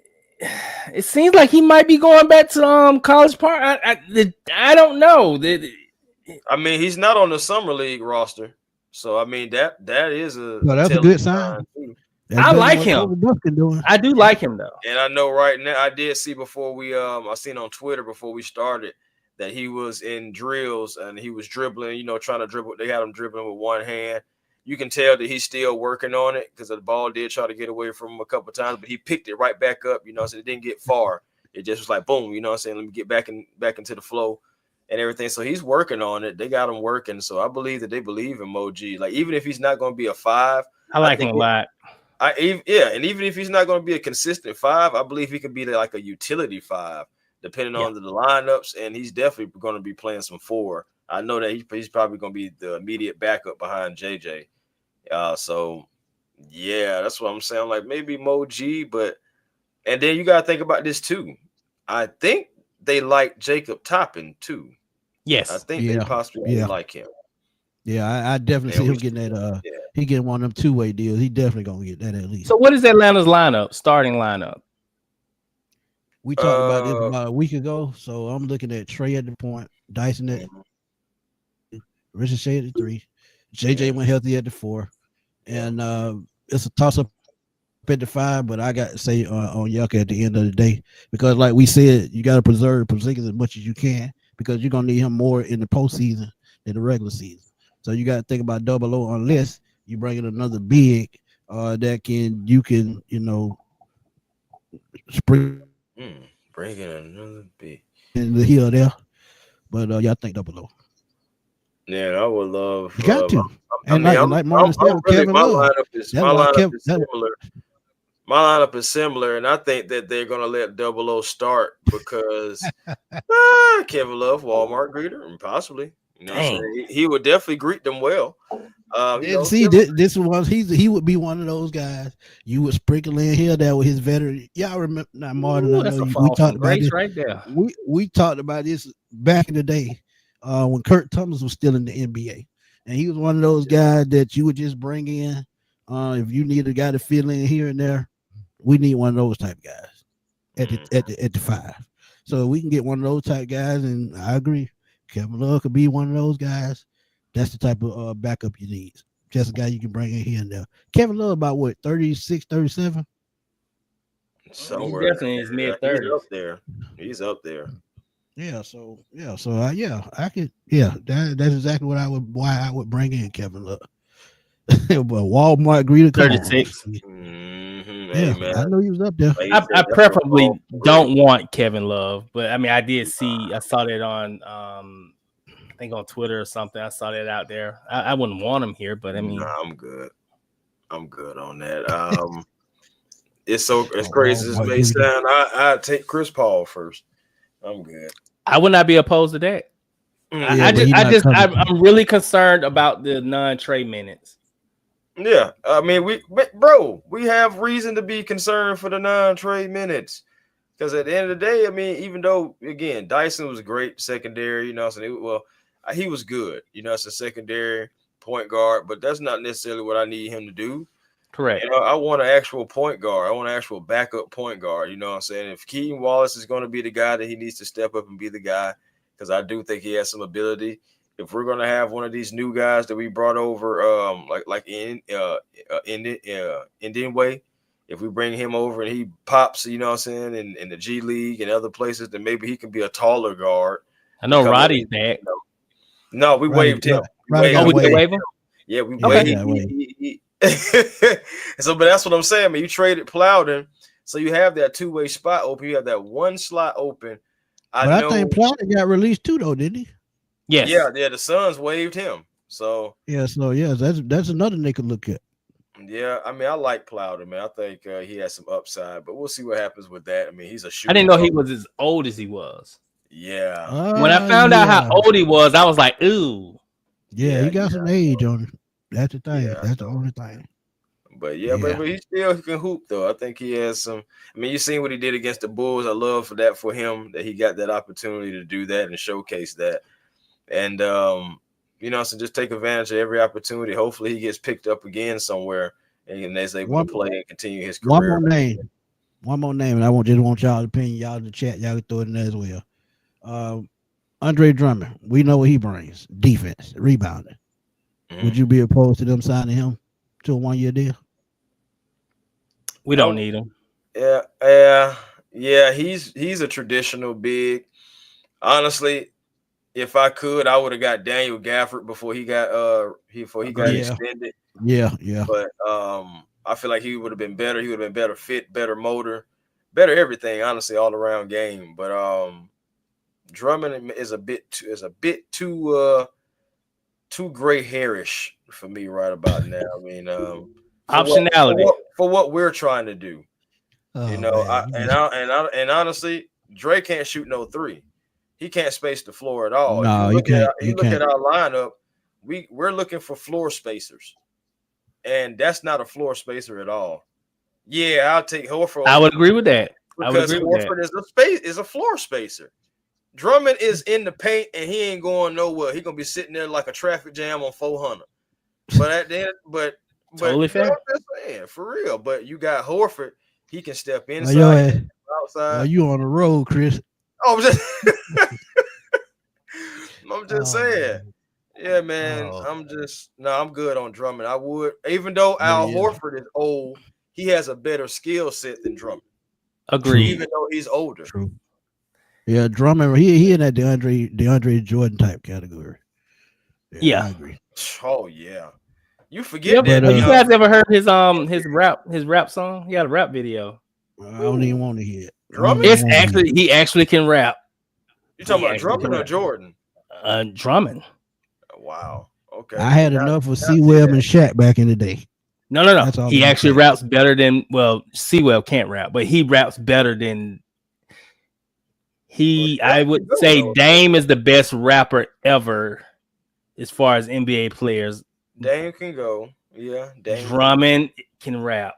It seems like he might be going back to College Park. I don't know. I mean, he's not on the summer league roster, so I mean that is that's a good sign. I like him. I do like him though. And I know right now, I did see before we I seen on Twitter before we started that he was in drills and he was dribbling, trying to dribble. They had him dribbling with one hand. You can tell that he's still working on it, because the ball did try to get away from him a couple of times, but he picked it right back up, so it didn't get far. It just was like, boom, let me get back into the flow and everything. So he's working on it. They got him working. So I believe that they believe in Moji. Like, even if he's not going to be a 5, I like him a lot. And even if he's not going to be a consistent 5, I believe he could be like a utility 5, depending on the lineups, and he's definitely going to be playing some 4. I know that he's probably going to be the immediate backup behind JJ. So yeah, that's what I'm saying. Like, maybe Moji, and then you got to think about this too. I think they like Jacob Toppin too. Yes, I think they possibly like him. Yeah, I definitely see him getting that. He getting one of them 2-way deals. He definitely gonna get that at least. So what is Atlanta's starting lineup? We talked about this about a week ago. So I'm looking at Trae at the point, Dyson at Risacher at the 3, JJ went healthy at the 4, and it's a toss up at the 5. But I got to say on Yucca at the end of the day, because like we said, you got to preserve Porzingis as much as you can, because you're gonna need him more in the postseason than the regular season. So you got to think about double O, unless you bring in another big that you can spring bring in another big in the hill there. But y'all think double O. Yeah, I would love. You got to. I mean, like Marlon said, Kevin Love. My lineup is similar, and I think that they're gonna let double O start, because Kevin Love, Walmart greeter, and possibly. He would definitely greet them well. This was he would be one of those guys you would sprinkle in here there with his veteran. Y'all remember now, Marlon? We talked about this right there. We talked about this back in the day when Kurt Thomas was still in the NBA, and he was one of those guys that you would just bring in. If you need a guy to fill in here and there, we need one of those type guys at the 5. So we can get one of those type guys, and I agree. Kevin Love could be one of those guys. That's the type of backup you need. Just a guy you can bring in here and there. Kevin Love about what, 36, 37? Somewhere. He definitely is mid-30s. He's up there. Yeah, so I could. Yeah, that's exactly why I would bring in Kevin Love. But Walmart greeter 36. Yeah, man. I know he was up there. I preferably don't want Kevin Love, but I mean, I saw that on I think on Twitter or something. I saw that out there. I wouldn't want him here, but I mean, I'm good on that. It's as crazy as it may sound. I take Chris Paul first. I'm good. I would not be opposed to that. I'm really concerned about the non-Trae minutes. Yeah, I mean, we have reason to be concerned for the non-Trae minutes, because at the end of the day, I mean, even though again Dyson was great secondary, he was good, as a secondary point guard, but that's not necessarily what I need him to do. Correct. I want an actual point guard. I want an actual backup point guard. You know what I'm saying? If Keaton Wallace is going to be the guy, that he needs to step up and be the guy, because I do think he has some ability. If we're going to have one of these new guys that we brought over, Indian way, if we bring him over and he pops, you know what I'm saying, in the G League and other places, then maybe he can be a taller guard. I know Roddy's back. No, we waived him. We waived him? Yeah, we waived him. So, but that's what I'm saying, man. You traded Plowden, so you have that two-way spot open. You have that one slot open. I think Plowden got released too, though, didn't he? Yes. Yeah. The Suns waived him. So that's another they could look at. Yeah, I mean, I like Plowden, man. I think he has some upside, but we'll see what happens with that. I mean, he's a shooter. I didn't know he was as old as he was. Yeah. When I found out how old he was, I was like, ooh. Yeah, he got some age on him. That's the thing. That's the only thing. But but he still can hoop, though. I think he has some. I mean, you seen what he did against the Bulls. I love for him that he got that opportunity to do that and showcase that. And so just take advantage of every opportunity. Hopefully, he gets picked up again somewhere and is able to play and continue his career. One more name, and I just want y'all's opinion. Y'all in the chat, y'all can throw it in there as well. Andre Drummond, we know what he brings: defense, rebounding. Mm-hmm. Would you be opposed to them signing him to a 1-year deal? We don't need him. Yeah. He's a traditional big. Honestly, if I could, I would have got Daniel Gafford before he got extended. Yeah. But I feel like he would have been better. He would have been better fit, better motor, better everything. Honestly, all around game. But Drummond is a bit too gray hairish for me right about now. I mean, optionality for what we're trying to do. And honestly, Dre can't shoot no three. He can't space the floor at all. No, you look at our lineup, we're looking for floor spacers, and that's not a floor spacer at all. Yeah, I'll take Horford. I would agree with that. Because Horford is a floor spacer. Drummond is in the paint and he ain't going nowhere. He's gonna be sitting there like a traffic jam on 400. But at the end, totally fair. For real. But you got Horford. He can step inside, outside. You on the road, Chris? I'm just saying. Yeah, man. I'm good on Drummond. I would, even though Al Horford is old, he has a better skill set than Drummond. Agreed. Even though he's older. True. Yeah, Drummond, he in that DeAndre Jordan type category. Yeah. I agree. Oh yeah. You forget that. You guys ever heard his rap song? He got a rap video. I don't even want to hear it. Drummond? He actually can rap. You talking about Drummond or Jordan? Drummond. Wow. Okay. I had enough of C-Web and Shaq back in the day. No. He actually raps better than C-Web can't rap, but he raps better than I would say Dame is the best rapper ever as far as NBA players. Dame can go. Yeah. Dame. Drummond can rap.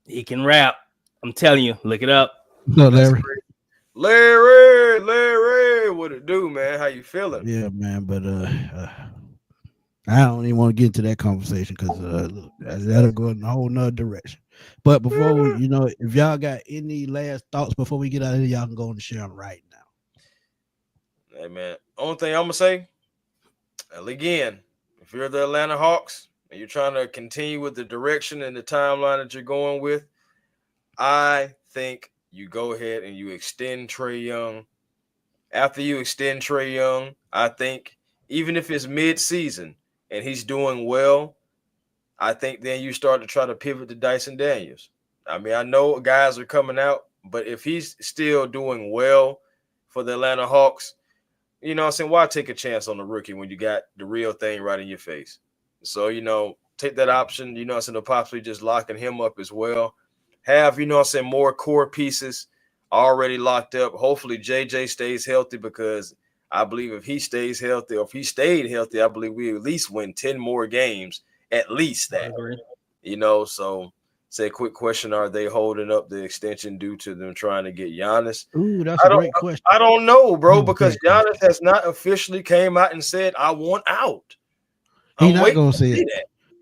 He can rap. I'm telling you, look it up. No, Larry, what it do, man? How you feeling? Yeah, man, but I don't even want to get into that conversation because look, that'll go in a whole nother direction. But before if y'all got any last thoughts before we get out of here, y'all can go and share them right now. Hey man, only thing I'm gonna say, and again, if you're the Atlanta Hawks and you're trying to continue with the direction and the timeline that you're going with, I think you go ahead and you extend Trae Young. After you extend Trae Young, I think even if it's mid-season and he's doing well, I think then you start to try to pivot to Dyson Daniels. I mean, I know guys are coming out, but if he's still doing well for the Atlanta Hawks, you know what I'm saying, why take a chance on the rookie when you got the real thing right in your face? So, take that option, you know what I'm saying, possibly just locking him up as well. Have, you know what I'm saying, more core pieces already locked up. Hopefully JJ stays healthy because I believe if he stays healthy or if he stayed healthy, I believe we at least win 10 more games. At least that. So say a quick question. Are they holding up the extension due to them trying to get Giannis? Ooh, that's a great question. I don't know, bro, because Giannis has not officially came out and said, I want out. He's not going to say it.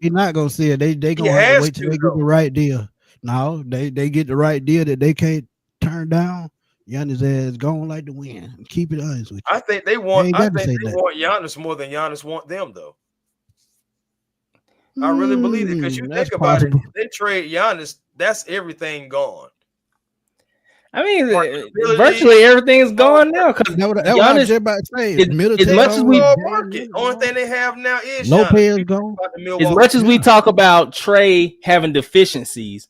He's not going to say it. They going to have to wait till they get the right deal. No, they get the right deal that they can't turn down. Giannis ass going like the wind. Keep it honest with you. I think they want Giannis more than Giannis want them, though. I really believe it because you think about it. If they trade Giannis, that's everything gone. I mean, virtually everything's gone now. Because that's what I was just about to say. As much as we market, only thing they have now is Lopez gone. As much as we talk about Trae having deficiencies,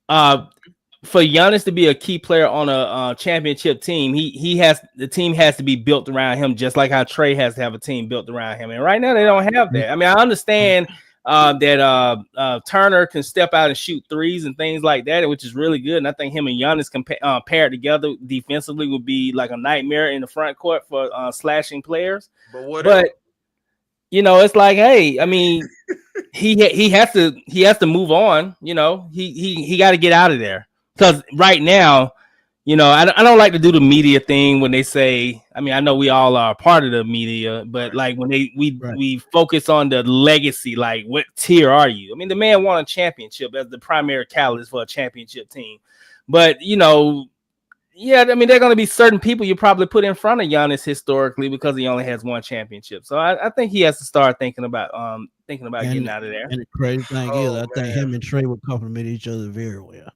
for Giannis to be a key player on a championship team, the team has to be built around him, just like how Trae has to have a team built around him. And right now, they don't have that. I mean, I understand that Turner can step out and shoot threes and things like that, which is really good. And I think him and Giannis paired together defensively would be like a nightmare in the front court for slashing players. But it's like, hey, I mean, he has to move on. He got to get out of there. Because right now, I don't like to do the media thing when they say, I mean, I know we all are part of the media, but like when we focus on the legacy, like what tier are you? I mean, the man won a championship as the primary catalyst for a championship team. But, I mean, there are going to be certain people you probably put in front of Giannis historically because he only has one championship. So I think he has to start thinking about getting out of there. And the crazy thing is, I think him and Trae would complement each other very well.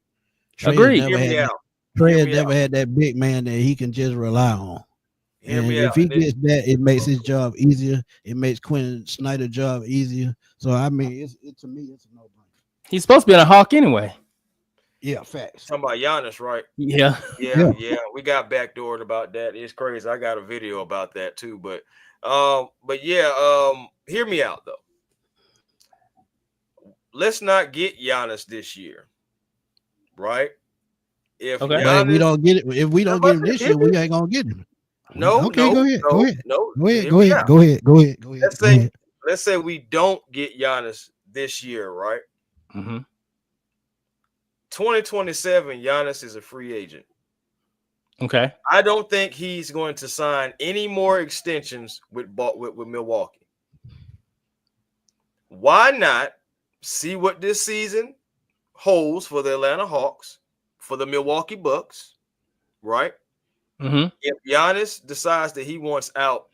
Agreed. Trae has never had that big man that he can just rely on. And if he gets that, it makes his job easier. It makes Quinn Snyder's job easier. So, I mean, to me, it's a no-brainer. He's supposed to be a Hawk anyway. Yeah, facts. Talking about Giannis, right? Yeah. We got backdoored about that. It's crazy. I got a video about that too. But hear me out though. Let's not get Giannis this year. Right? If we don't get it, if we don't get him this year, we ain't gonna get him. Go ahead. Let's say we don't get Giannis this year, right? Mm-hmm. 2027, Giannis is a free agent. Okay. I don't think he's going to sign any more extensions with Milwaukee. Why not see what this season holds for the Atlanta Hawks, for the Milwaukee Bucks, right? Mm-hmm. If Giannis decides that he wants out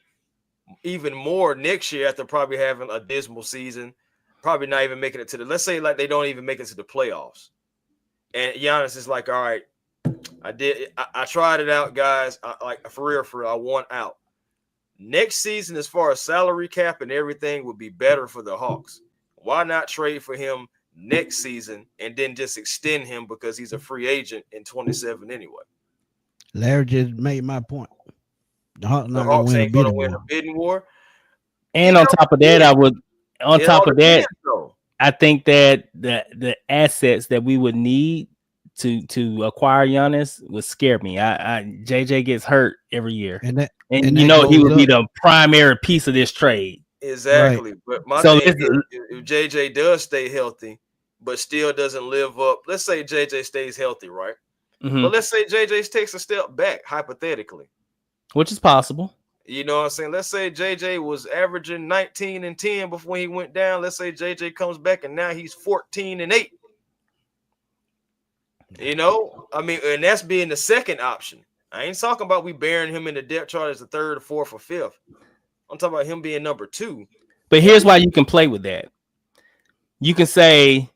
even more next year after probably having a dismal season, probably not even making it to let's say like they don't even make it to the playoffs. And Giannis is like, all right, I tried it out, guys. For real, I want out. Next season, as far as salary cap and everything, would be better for the Hawks. Why not trade for him next season and then just extend him because he's a free agent in 27 anyway? Larry just made my point. The Hawks not going to win a bidding war. And on top of that, I think that the assets that we would need to acquire Giannis would scare me. JJ gets hurt every year, and he would be the primary piece of this trade. Exactly. Right. But my thing is, if JJ does stay healthy, but still doesn't live up, let's say JJ stays healthy, right? Mm-hmm. But let's say JJ takes a step back, hypothetically. Which is possible. You know what I'm saying? Let's say JJ was averaging 19 and 10 before he went down. Let's say JJ comes back and now he's 14 and 8. You know, I mean, and that's being the second option. I ain't talking about we burying him in the depth chart as the third or fourth or fifth. I'm talking about him being number 2. But here's why you can play with that. You can say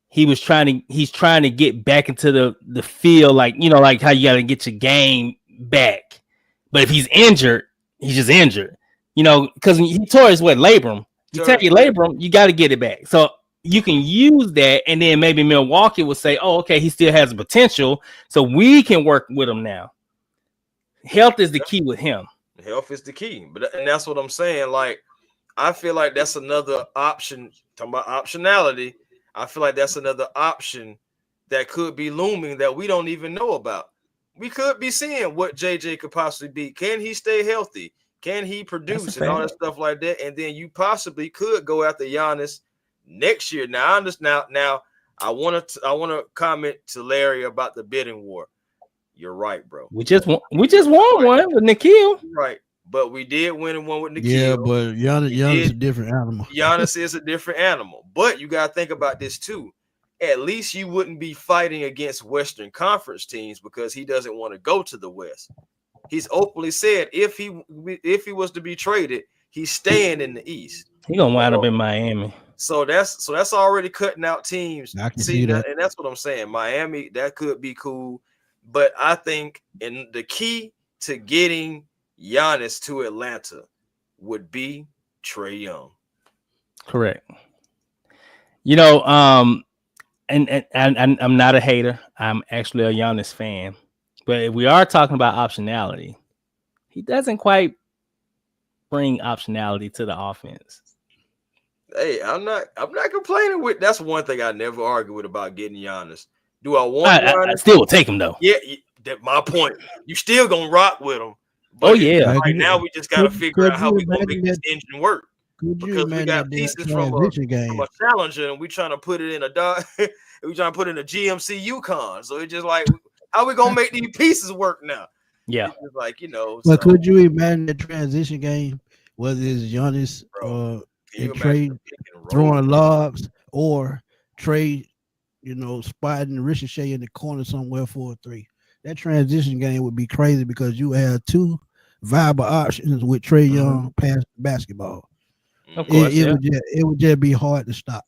he's trying to get back into the field, like, you know, like how you got to get your game back. But if he's injured, he's just injured, you know, because he tore his labrum. You tear your labrum, you got to get it back. So you can use that, and then maybe Milwaukee will say, "Oh, okay, he still has a potential, so we can work with him now." Health is the key with him. Health is the key, and that's what I'm saying. Like, I feel like that's another option. Talking about optionality, I feel like that's another option that could be looming that we don't even know about. We could be seeing what JJ could possibly be. Can he stay healthy? Can he produce and all that stuff like that? And then you possibly could go after Giannis next year. Now I understand. Now I want to comment to Larry about the bidding war. You're right, bro. We just won one with Nikhil. Right, but we did win one with Nikhil. Yeah, but Giannis is a different animal. Giannis is a different animal. But you got to think about this too. At least you wouldn't be fighting against Western Conference teams because he doesn't want to go to the West. He's openly said if he was to be traded, he's staying in the East. He's gonna wind up in Miami. So that's already cutting out teams. I can see that. And that's what I'm saying. Miami, that could be cool. But I think the key to getting Giannis to Atlanta would be Trae Young. Correct. You know, and I'm not a hater. I'm actually a Giannis fan. But if we are talking about optionality, he doesn't quite bring optionality to the offense. Hey, I'm not complaining with. That's one thing I never argue with about getting Giannis. Do I want Giannis? I still will take him though. Yeah, that's my point. You still gonna rock with him. But right now we just gotta figure out how we gonna make this engine work. Because we got pieces from a challenger and we trying to put it in a we trying to put in a GMC Yukon. So it's just like, how we gonna make these pieces work now? Yeah, it's like, you know. But could you imagine the transition game, whether it's Giannis and Trae throwing lobs or Trae, you know, spotting Risacher in the corner somewhere for a 3? That transition game would be crazy because you have 2 viable options with Trae Young past basketball. Of course, it would just be hard to stop.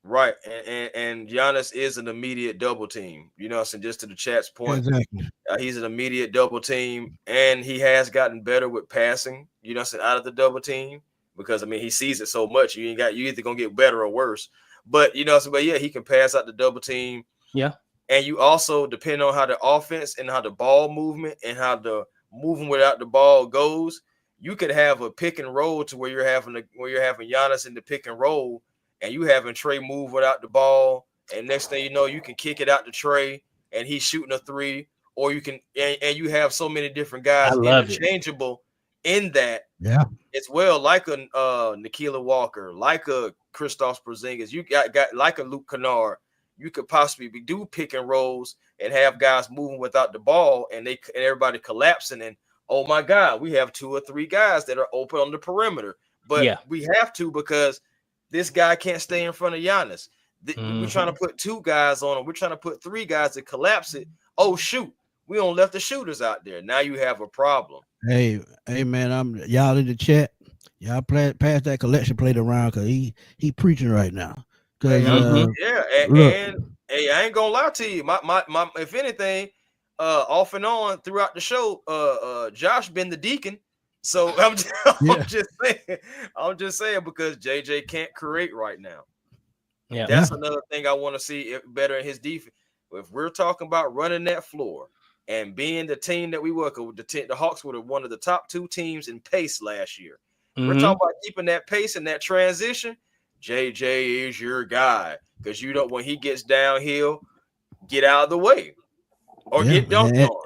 Right, and Giannis is an immediate double team. You know, so just to the chat's point, exactly. He's an immediate double team, and he has gotten better with passing. You know, out of the double team because I mean he sees it so much. You either gonna get better or worse. But you know, but yeah, he can pass out the double team. Yeah, and you also depend on how the offense and how the ball movement and how the moving without the ball goes. You could have a pick and roll to where you're having Giannis in the pick and roll, and you having Trae move without the ball, and next thing you know, you can kick it out to Trae, and he's shooting a 3, or you can, and you have so many different guys interchangeable in that, as well, like a Nikhil Walker, like a Kristaps Porzingis, you got like a Luke Kennard. You could possibly do pick and rolls and have guys moving without the ball, and everybody collapsing and. Oh my God, we have 2 or 3 guys that are open on the perimeter, but we have to because this guy can't stay in front of Giannis. We're trying to put 2 guys on him. We're trying to put 3 guys to collapse it. Oh shoot, we don't left the shooters out there. Now you have a problem. Hey man, y'all in the chat. Y'all pass that collection plate around because he preaching right now. And I ain't gonna lie to you. My if anything. Off and on throughout the show, Josh been the deacon. So I'm just saying because JJ can't create right now. Yeah, that's another thing I want to see better in his defense. If we're talking about running that floor and being the team that we work with, the Hawks were one of the top 2 teams in pace last year. We're talking about keeping that pace and that transition. JJ is your guy because you don't when he gets downhill, get out of the way. Or get dunked on.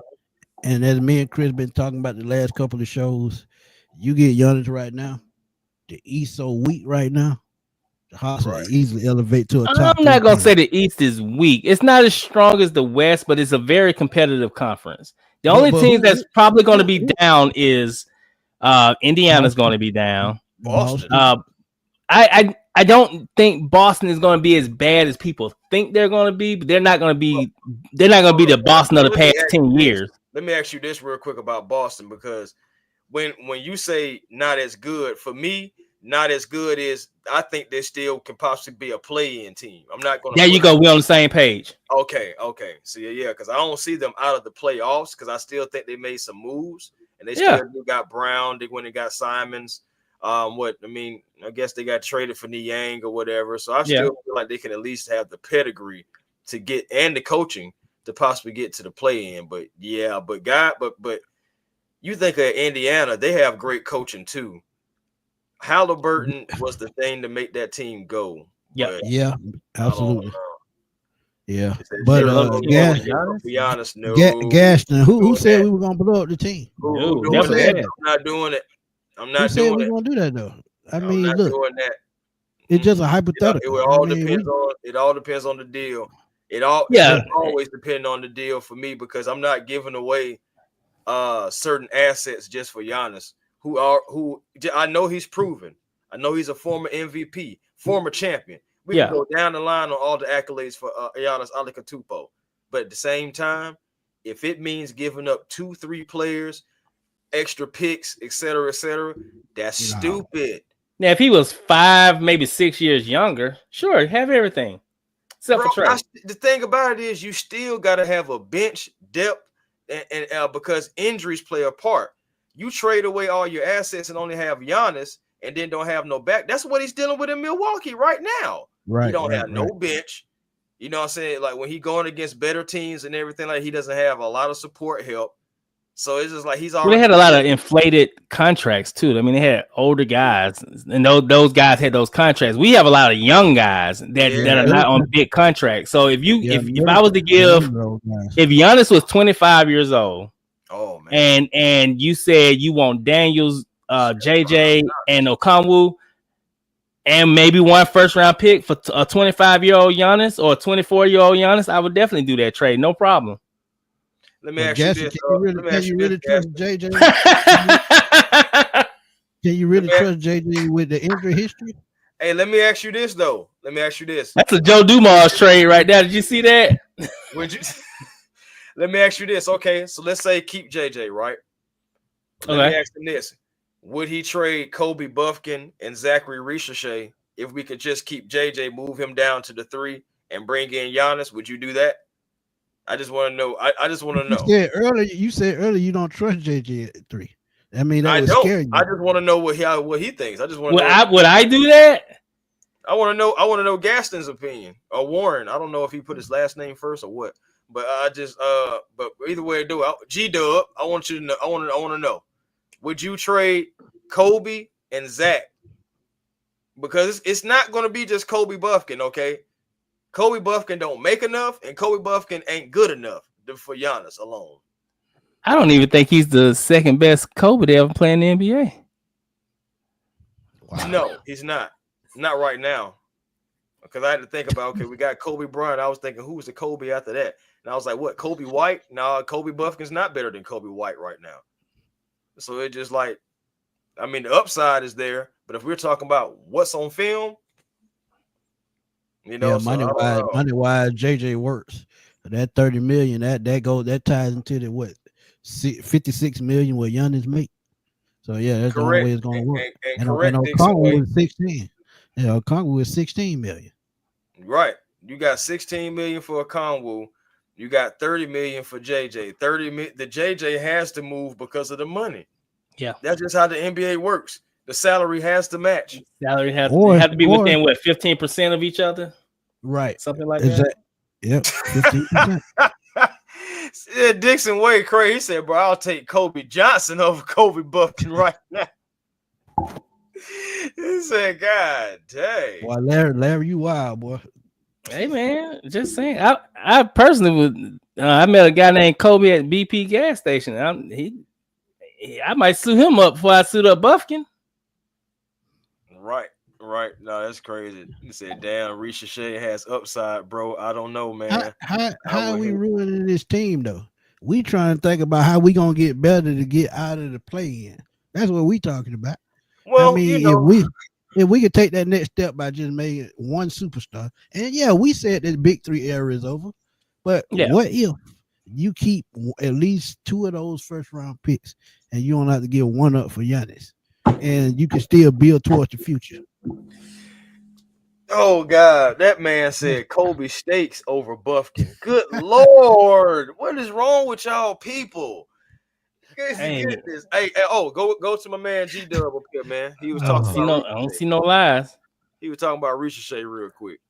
And as me and Chris been talking about the last couple of shows, you get Giannis right now. The East so weak right now. The Hawks will easily elevate to a top. I'm not gonna say the East is weak. It's not as strong as the West, but it's a very competitive conference. The only team that's probably going to be down is Indiana's going to be down. Boston. I don't think Boston is going to be as bad as people think they're going to be, but they're not going to be. They're not going to be the Boston of the past 10 years. Let me ask you this real quick about Boston, because when you say not as good, for me, not as good is I think they still can possibly be a play-in team. I'm not going to. There you go. We're on the same page. Okay. So yeah, because I don't see them out of the playoffs, because I still think they made some moves, and they still got Brown. They went and got Simons. I guess they got traded for Niang or whatever. So I still feel like they can at least have the pedigree to get, and the coaching to possibly get to the play-in. But you think of Indiana, they have great coaching too. Halliburton was the thing to make that team go. Yeah, absolutely. Yeah, but be honest, no. Gaston, who said we were gonna blow up the team? Who said I'm not doing it. I'm not doing it. We're gonna do that though. I mean, not look, doing that. It's just a hypothetical. It all depends on the deal. It always depends on the deal for me, because I'm not giving away certain assets just for Giannis, who I know he's proven. I know he's a former MVP, former champion. We can go down the line on all the accolades for Giannis Antetokounmpo, but at the same time, if it means giving up 2-3 players, extra picks, etc., that's stupid. Now, if he was 5, maybe 6 years younger, sure, have everything. Except for Trae. The thing about it is, you still got to have a bench depth, and because injuries play a part. You trade away all your assets and only have Giannis, and then don't have no back. That's what he's dealing with in Milwaukee right now. Right. He don't have no bench. You know what I'm saying? Like, when he going against better teams and everything, like, he doesn't have a lot of support help. So it's just like he's already. They had a lot of inflated contracts too. I mean, they had older guys, and those guys had those contracts. We have a lot of young guys that are not on big contracts. So if I was to give, if Giannis was 25 years old, oh man, and you said you want Daniels, JJ, and Okongwu, and maybe one first round pick for a 25-year-old Giannis or a 24-year-old Giannis, I would definitely do that trade, no problem. Let me ask you this. Can you really trust JJ? Can you really trust JJ with the injury history? Hey, let me ask you this though. That's a Joe Dumars trade right there. Did you see that? Would you? Let me ask you this. Okay, so let's say keep JJ, right? Let me ask him this: would he trade Kobe Buffkin and Zaccharie Risacher if we could just keep JJ, move him down to the 3, and bring in Giannis? Would you do that? I just want to know. I just want to know. You said earlier you don't trust JJ at 3. I mean, that would scare you. I just want to know what he thinks. I just want to know. Would I do that? I want to know Gaston's opinion, or Warren. I don't know if he put his last name first or what. But but either way, G-Dub, I want you to know. I want to know. Would you trade Kobe and Zach? Because it's not going to be just Kobe Buffkin, okay? Kobe Buffkin don't make enough, and Kobe Buffkin ain't good enough for Giannis alone. I don't even think he's the second best Kobe to ever play in the NBA. Wow. No, he's not. Not right now. Because I had to think about, we got Kobe Bryant. I was thinking, who's the Kobe after that? And I was like, what, Kobe White? No, Kobe Buffkin's not better than Kobe White right now. So it just like, I mean, the upside is there, but if we're talking about what's on film, money-wise, JJ works. That $30 million, that ties into the what, $56 million what Giannis make. So that's the only way it's gonna work. And Okongwu was 16. Okongwu was 16 million. Right. You got 16 million for Okongwu. You got 30 million for JJ. The JJ has to move because of the money. Yeah, that's just how the NBA works. The salary has to match. Salary has to be within 15% of each other, right? Something like that. Yep, 15%. Yeah, Dixon way crazy. He said, "Bro, I'll take Kobe Johnson over Kobe Buffkin right now." He said, "God dang." Boy, Larry, you wild boy. Hey man, just saying. I personally would. I met a guy named Kobe at BP gas station. I might suit him up before I suit up Buffkin. Right. No, that's crazy. He said, "Damn, Risacher has upside, bro." I don't know, man. How are we ruining this team though? We trying to think about how we gonna get better to get out of the play-in. That's what we talking about. I Well, mean, if we could take that next step by just making one superstar, and yeah, we said that big three era is over, but Yeah. what if you keep at least 2 of those first round picks, and you don't have to give one up for Giannis, and you can still build towards the future? oh God, that man said Kobe Steaks over Buffkin. Good Lord, what is wrong with y'all people? Hey, Get this. Hey, go to my man G Dub up here, man. He was I don't talking see about no, I don't see no lies. He was talking about Risacher real quick.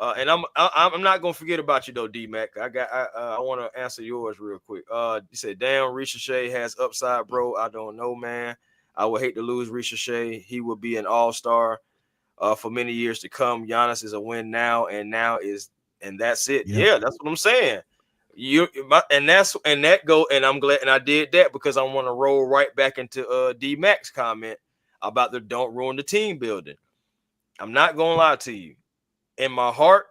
And I'm not gonna forget about you though, D Mac. I want to answer yours real quick. You said, "Damn, Risacher has upside, bro." I don't know, man. I would hate to lose Risacher. He would be an all-star for many years to come. Giannis is a win now, and that's it. Yep. Yeah, that's what I'm saying. And I'm glad, and I did that because I want to roll right back into D Mac's comment about the don't ruin the team building. I'm not gonna lie to you. In my heart,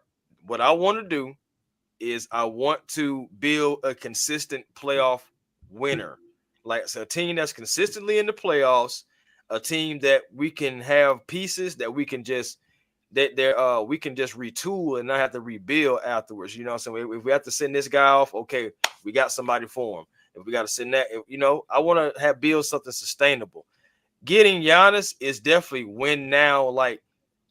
what I want to do is I want to build a consistent playoff winner, like a team that's consistently in the playoffs, a team that we can have pieces that we can just we can just retool and not have to rebuild afterwards. You know what I'm saying? If we have to send this guy off, okay, we got somebody for him. If we got to send that, I want to build something sustainable. Getting Giannis is definitely win now. Like,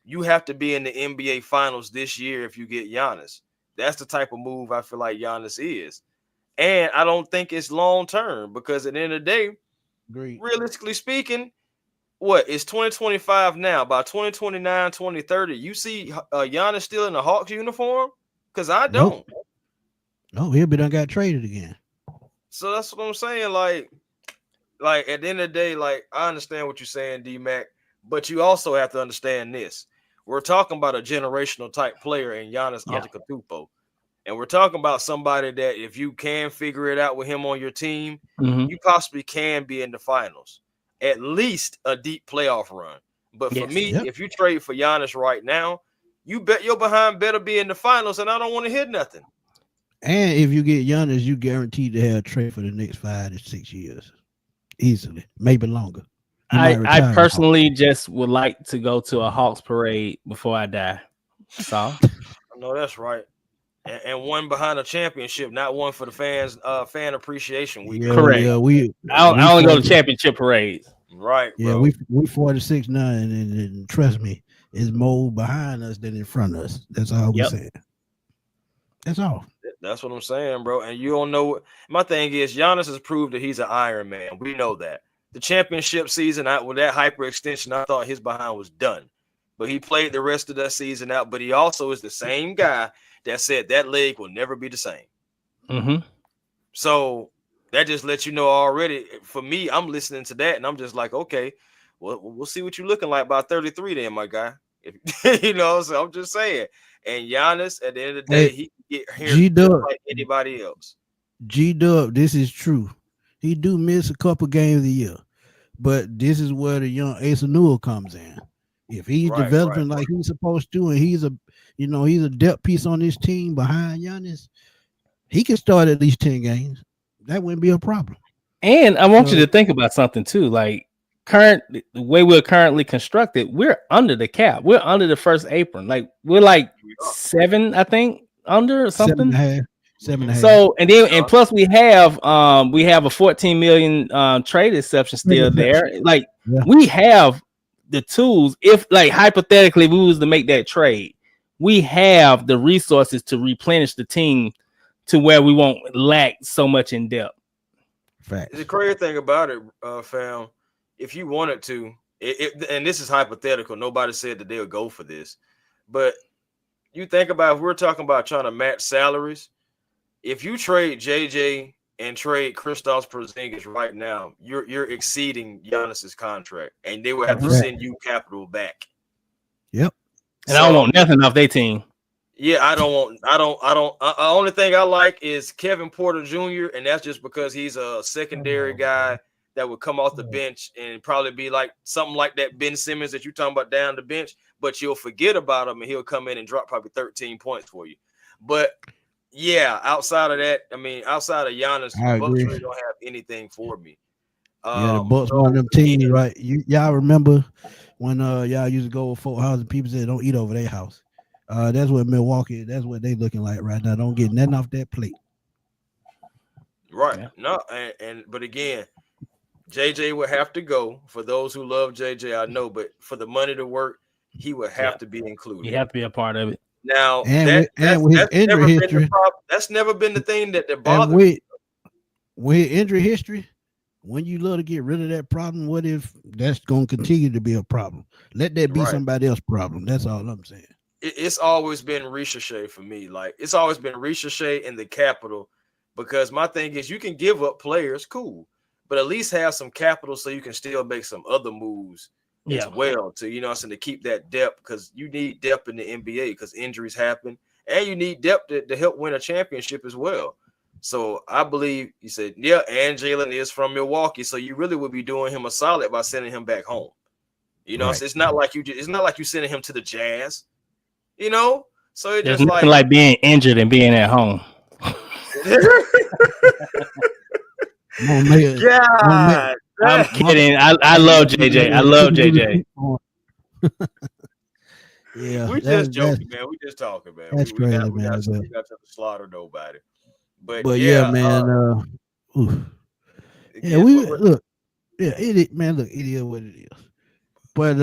you have to be in the NBA Finals this year if you get Giannis. That's the type of move I feel like Giannis is. And I don't think it's long term because at the end of the day, Agreed. realistically speaking, it's 2025 now. By 2029, 2030, you see Giannis still in the Hawks uniform? Because I don't. Nope. No, he'll be done got traded again. So that's what I'm saying. Like at the end of the day, like, I understand what you're saying, D-Mac, but you also have to understand this. We're talking about a generational type player in Giannis Antetokounmpo. And we're talking about somebody that if you can figure it out with him on your team, you possibly can be in the finals. At least a deep playoff run. But for me, if you trade for Giannis right now, you bet your behind better be in the finals, and I don't want to hear nothing. And if you get Giannis, you guaranteed to have a trade for the next 5 to 6 years. Easily. Maybe longer. I personally just would like to go to a Hawks parade before I die. So I know that's right. And one behind a championship, not one for the fans, fan appreciation week. Yeah, correct. Yeah, I only go to championship parades. Right, yeah, bro. we 46-9, and trust me, it's more behind us than in front of us. That's all we're saying. That's all. That's what I'm saying, bro. And you don't know. My thing is, Giannis has proved that he's an Iron Man. We know that. The championship season, with that hyperextension, I thought his behind was done. But he played the rest of that season out. But he also is the same guy that said that leg will never be the same. Mm-hmm. So that just lets you know already. For me, I'm listening to that, and I'm just like, okay, well, we'll see what you're looking like by 33 then, my guy. So I'm just saying. And Giannis, at the end of the day, he can get here just like anybody else. G-Dub, this is true. He do miss a couple games a year. But this is where the young Ace Newell comes in. If he's developing like he's supposed to, and he's a depth piece on this team behind Giannis, he can start at least 10 games. That wouldn't be a problem. And I want you to think about something too. Like the way we're currently constructed, we're under the cap. We're under the first apron. Like we're like 7, I think, under or something. 7.5. So and plus we have a 14 million trade exception still there. Like we have the tools. If like hypothetically we was to make that trade, we have the resources to replenish the team to where we won't lack so much in depth. Facts. The crazy thing about it, fam, if you wanted to, and this is hypothetical, nobody said that they'll go for this, but you think about if we're talking about trying to match salaries. If you trade JJ and trade Kristaps Porzingis right now, you're exceeding Giannis's contract, and they will have to send you capital back. Yep. And I don't want nothing off their team. Yeah, I don't. Only thing I like is Kevin Porter Jr., and that's just because he's a secondary guy that would come off the bench and probably be like something like that Ben Simmons that you're talking about down the bench, but you'll forget about him and he'll come in and drop probably 13 points for you. But yeah, outside of that, I mean, outside of Giannis, Bucks really don't have anything for me. Yeah, the Bucks one of them teams, right? Y'all remember when y'all used to go with folk house and people said don't eat over their house. That's what Milwaukee. That's what they looking like right now. Don't get nothing off that plate. Right. Yeah. No, but again, JJ would have to go. For those who love JJ, I know, but for the money to work, he would have to be included. You have to be a part of it. Now, with his injury history, that's never been the thing that bothers me. With injury history, when you love to get rid of that problem, what if that's going to continue to be a problem? Let that be somebody else's problem. That's all I'm saying. It's always been Risacher for me. Like, it's always been Risacher in the capital, because my thing is you can give up players, cool, but at least have some capital so you can still make some other moves as well to, to keep that depth, because you need depth in the NBA because injuries happen, and you need depth to help win a championship as well. So I believe you said, and Jalen is from Milwaukee, so you really would be doing him a solid by sending him back home. So it's not like you sending him to the Jazz, So it's there's just nothing like being injured and being at home. God, I'm kidding. I love JJ. I love JJ. Yeah, we just joking, man. We just talking, man. That's crazy, man. We got to slaughter nobody. But yeah, man. Yeah, we look. Yeah, it is what it is. But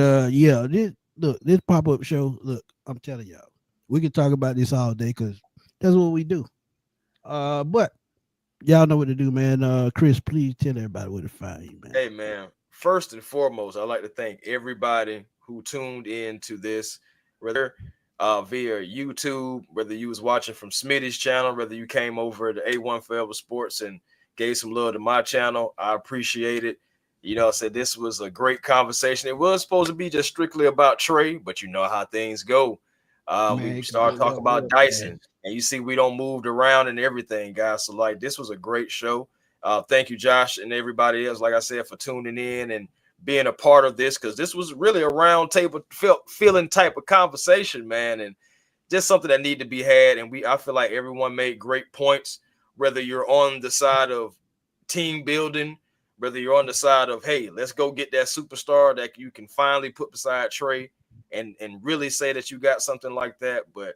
this pop-up show. Look, I'm telling y'all, we can talk about this all day because that's what we do. But y'all know what to do, man. Chris, please tell everybody where to find you, man. Hey, man. First and foremost, I'd like to thank everybody who tuned in to this, whether via YouTube, whether you was watching from Smitty's channel, whether you came over to A1 Forever Sports and gave some love to my channel. I appreciate it. I said this was a great conversation. It was supposed to be just strictly about Trae, but you know how things go. We started talking about Dyson, and you see we don't move around and everything, guys. So, like, this was a great show. Thank you, Josh, and everybody else, like I said, for tuning in and being a part of this, because this was really a round table feeling type of conversation, man, and just something that needed to be had. And I feel like everyone made great points, whether you're on the side of team building, whether you're on the side of, hey, let's go get that superstar that you can finally put beside Trae and really say that you got something like that. But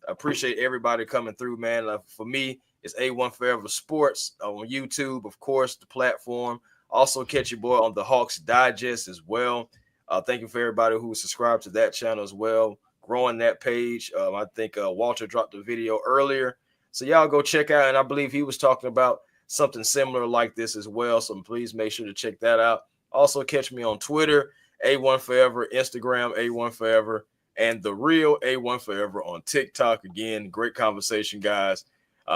I appreciate everybody coming through, man. For me, it's A1 Forever Sports on YouTube, of course, the platform. Also, catch your boy on the Hawks Digest as well. Thank you for everybody who subscribed to that channel as well. Growing that page. I think Walter dropped a video earlier. So y'all go check out. And I believe he was talking about something similar like this as well. So please make sure to check that out. Also, catch me on Twitter, A1 Forever, Instagram, A1 Forever, and the real A1 Forever on TikTok. Again, great conversation, guys.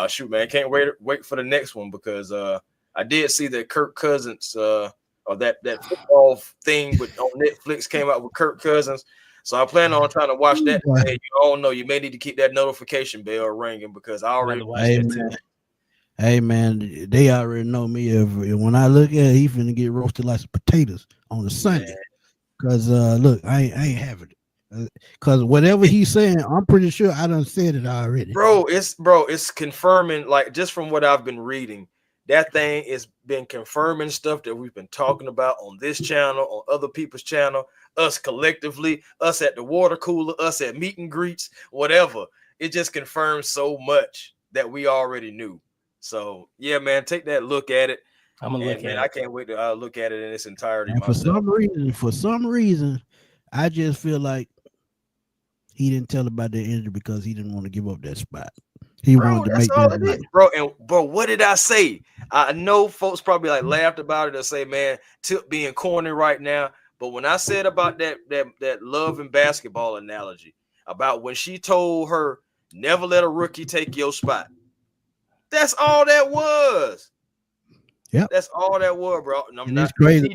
Shoot, man, can't wait for the next one, because I did see that Kirk Cousins or that football thing on Netflix came out with Kirk Cousins. So I plan on trying to watch that. Hey, I don't know. You may need to keep that notification bell ringing, because I already watched it too. Hey, man, they already know me. When I look at it, he finna get roasted like some potatoes on a Sunday. Because, look, I ain't having it. Because whatever he's saying, I'm pretty sure I done said it already. Bro, it's confirming, like, just from what I've been reading, that thing has been confirming stuff that we've been talking about on this channel, on other people's channel, us collectively, us at the water cooler, us at meet and greets, whatever. It just confirms so much that we already knew. So, yeah, man, take that look at it. I'm gonna look at it. I can't wait to look at it in its entirety. And for some reason, I just feel like he didn't tell about the injury because he didn't want to give up that spot. He wanted to make that right. Bro, what did I say? I know folks probably laughed about it and say, man, Tip being corny right now. But when I said about that love and basketball analogy, about when she told her, never let a rookie take your spot. That's all that was. Yeah, that's all that was, bro. And it's crazy.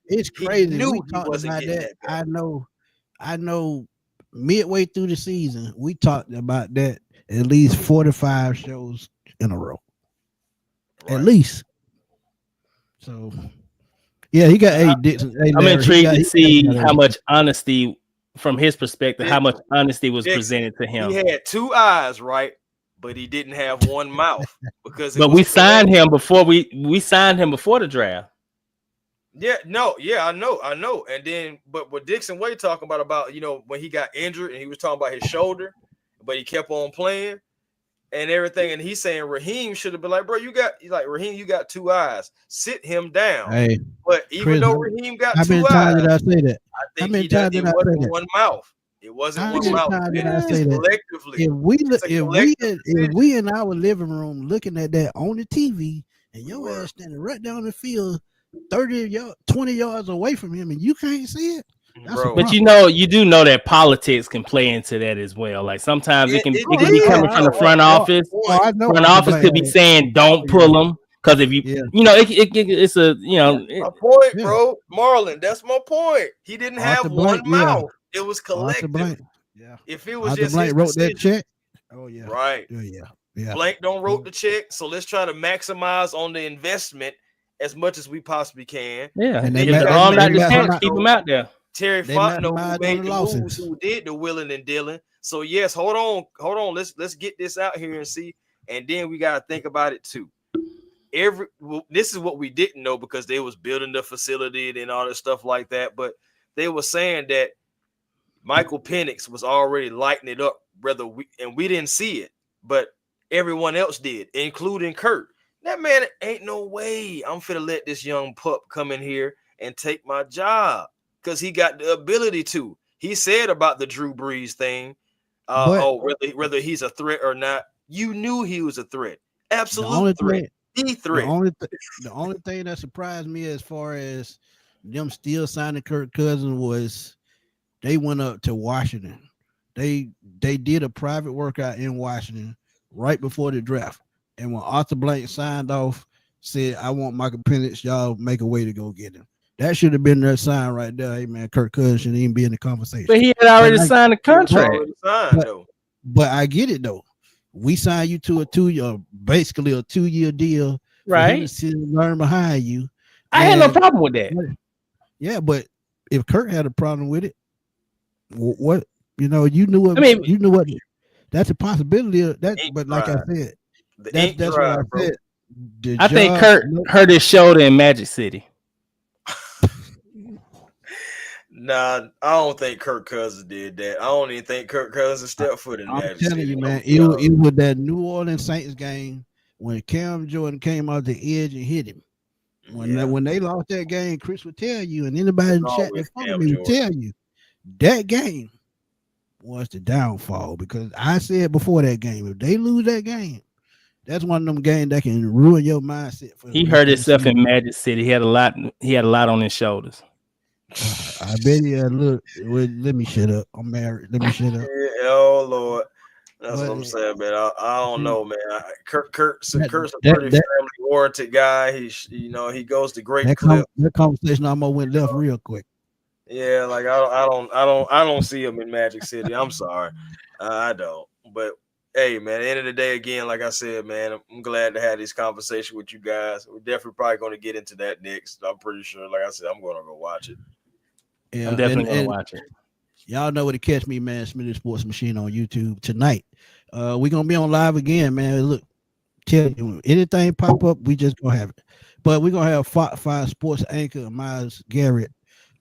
It's crazy. We talked about that. I know. Midway through the season, we talked about that at least 45 shows in a row. Right. At least. So, yeah, he got A. Dixon. I'm intrigued to see how much honesty, from his perspective, how much honesty was presented to him. He had two eyes, right? But he didn't have one mouth, because. But we signed him before we signed him before the draft. Yeah, I know. And then, but what Dixon Way talking about, when he got injured and he was talking about his shoulder, but he kept on playing and everything. And he's saying Raheem should have been like, bro, Raheem, you got two eyes. Sit him down. Hey, But even Chris, though Raheem got how many two times eyes, did I say that? I How think many times it did I say wasn't that? one mouth. It wasn't How one many mouth. times did I It's say that? collectively. If we in our living room looking at that on the TV and your ass standing right down the field 20 yards away from him and you can't see it, but you do know that politics can play into that as well. Like sometimes it can be coming from the front office. Front office could be saying don't pull them because if you it's a my point, bro. Marlon, that's my point. He didn't have one mouth. It was collective. Yeah. If it was Arthur just Blank wrote that check. Oh yeah. Right. Yeah. Blank don't wrote the check, so let's try to maximize on the investment as much as we possibly can. Yeah, and they keep them out there. Terry Fontenot who made the moves, who did the willing and dealing. So yes, hold on. Let's get this out here and see, and then we gotta think about it too. This is what we didn't know because they was building the facility and all this stuff like that, but they were saying that Michael Penix was already lighting it up, we didn't see it, but everyone else did, including Kurt. That man ain't no way I'm finna let this young pup come in here and take my job because he got the ability to. He said about the Drew Brees thing, whether he's a threat or not. You knew he was a threat, absolute threat. The only thing that surprised me as far as them still signing Kirk Cousins was they went up to Washington. They did a private workout in Washington right before the draft. And when Arthur Blank signed off, said, I want Michael Penix, y'all make a way to go get him. That should have been their sign right there. Hey, man, Kirk Cousins shouldn't even be in the conversation. But he had already signed a contract. But I get it, though. We signed you to basically a 2-year deal. Right. To learn behind you. I had no problem with that. Yeah, but if Kirk had a problem with it, what you knew what that's a possibility of that. But like I said, that's what I said. I think Kirk hurt his shoulder in Magic City. Nah, I don't think Kirk Cousins did that. I don't even think Kirk Cousins stepped foot in Magic City. I'm telling you, man, it was that New Orleans Saints game when Cam Jordan came out the edge and hit him. When they lost that game, Chris would tell you, and anybody in the chat that followed me would tell you that game was the downfall. Because I said before that game, if they lose that game, that's one of them games that can ruin your mindset. He hurt himself in Magic City. He had a lot on his shoulders. I bet he had let me shut up. I'm married. Let me shut up. Oh Lord. That's what I'm saying, man. I don't know, man. Kurt's a pretty family-oriented guy. He goes to great clip. That conversation almost went left real quick. Yeah, like I don't see him in Magic City. I'm sorry, I don't. But hey, man, at the end of the day, again, like I said, man, I'm glad to have this conversation with you guys. We're definitely probably going to get into that next. I'm pretty sure, like I said, I'm going to go watch it. Yeah, I'm definitely going to watch it. Y'all know where to catch me, man. Smitty Sports Machine on YouTube tonight. We're gonna be on live again, man. Look, tell you anything pop up, we just gonna have it. But we're gonna have Fox 5 Sports anchor Miles Garrett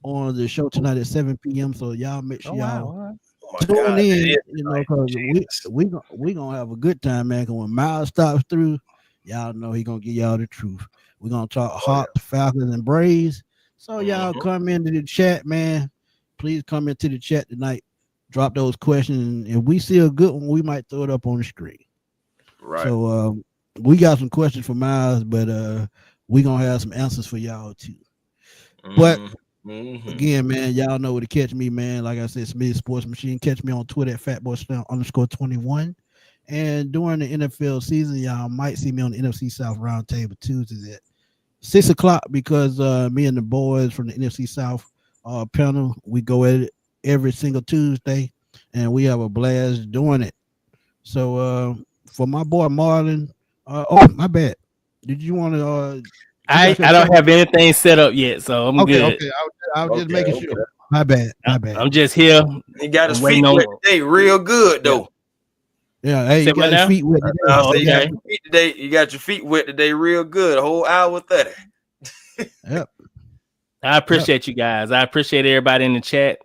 on the show tonight at 7 p.m. So y'all make sure y'all tune in. Because we gonna have a good time, man. Cause when Miles stops through, y'all know he gonna give y'all the truth. We're gonna talk Hawks, Falcons, and Braves. So y'all come into the chat, man. Please come into the chat tonight. Drop those questions. If we see a good one, we might throw it up on the screen. Right. So we got some questions for Miles, but we're going to have some answers for y'all too. But again, man, y'all know where to catch me, man. Like I said, Smitty Sports Machine. Catch me on Twitter at @FatBoySlam_21. And during the NFL season, y'all might see me on the NFC South Roundtable Tuesdays at 6 o'clock because me and the boys from the NFC South panel, we go at it every single Tuesday, and we have a blast doing it. So for my boy Marlon, my bad. Did you want to? I don't have anything set up yet, so I'm good. Okay, I was just making sure. My bad. I'm just here. He got his feet wet today, real good though. Yeah, hey, you got his feet wet today. You got your feet wet today, real good. A whole hour 30. Yep. I appreciate you guys. I appreciate everybody in the chat.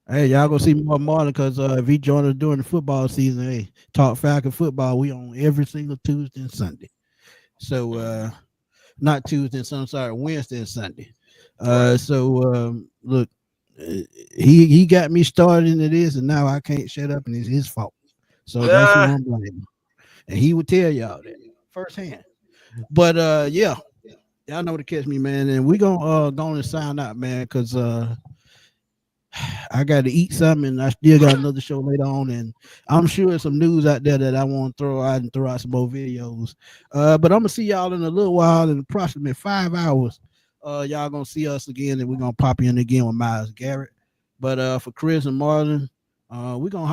Hey, y'all gonna see more Marlon because if he joined us during the football season, hey, talk Falcon football. We on every single Tuesday and Sunday. So not Tuesday and Sunday, sorry, Wednesday and Sunday. So look, he got me started into this, and now I can't shut up, and it's his fault. So that's who I'm blaming. And he would tell y'all that firsthand. But yeah, y'all know to catch me, man. And we gonna go and sign out, man, because I got to eat something, and I still got another show later on, and I'm sure there's some news out there that I want to throw out and throw out some more videos. But I'm gonna see y'all in a little while, in approximately 5 hours. Y'all gonna see us again, and we're gonna pop in again with Miles Garrett. But for Chris and Marlon, we're gonna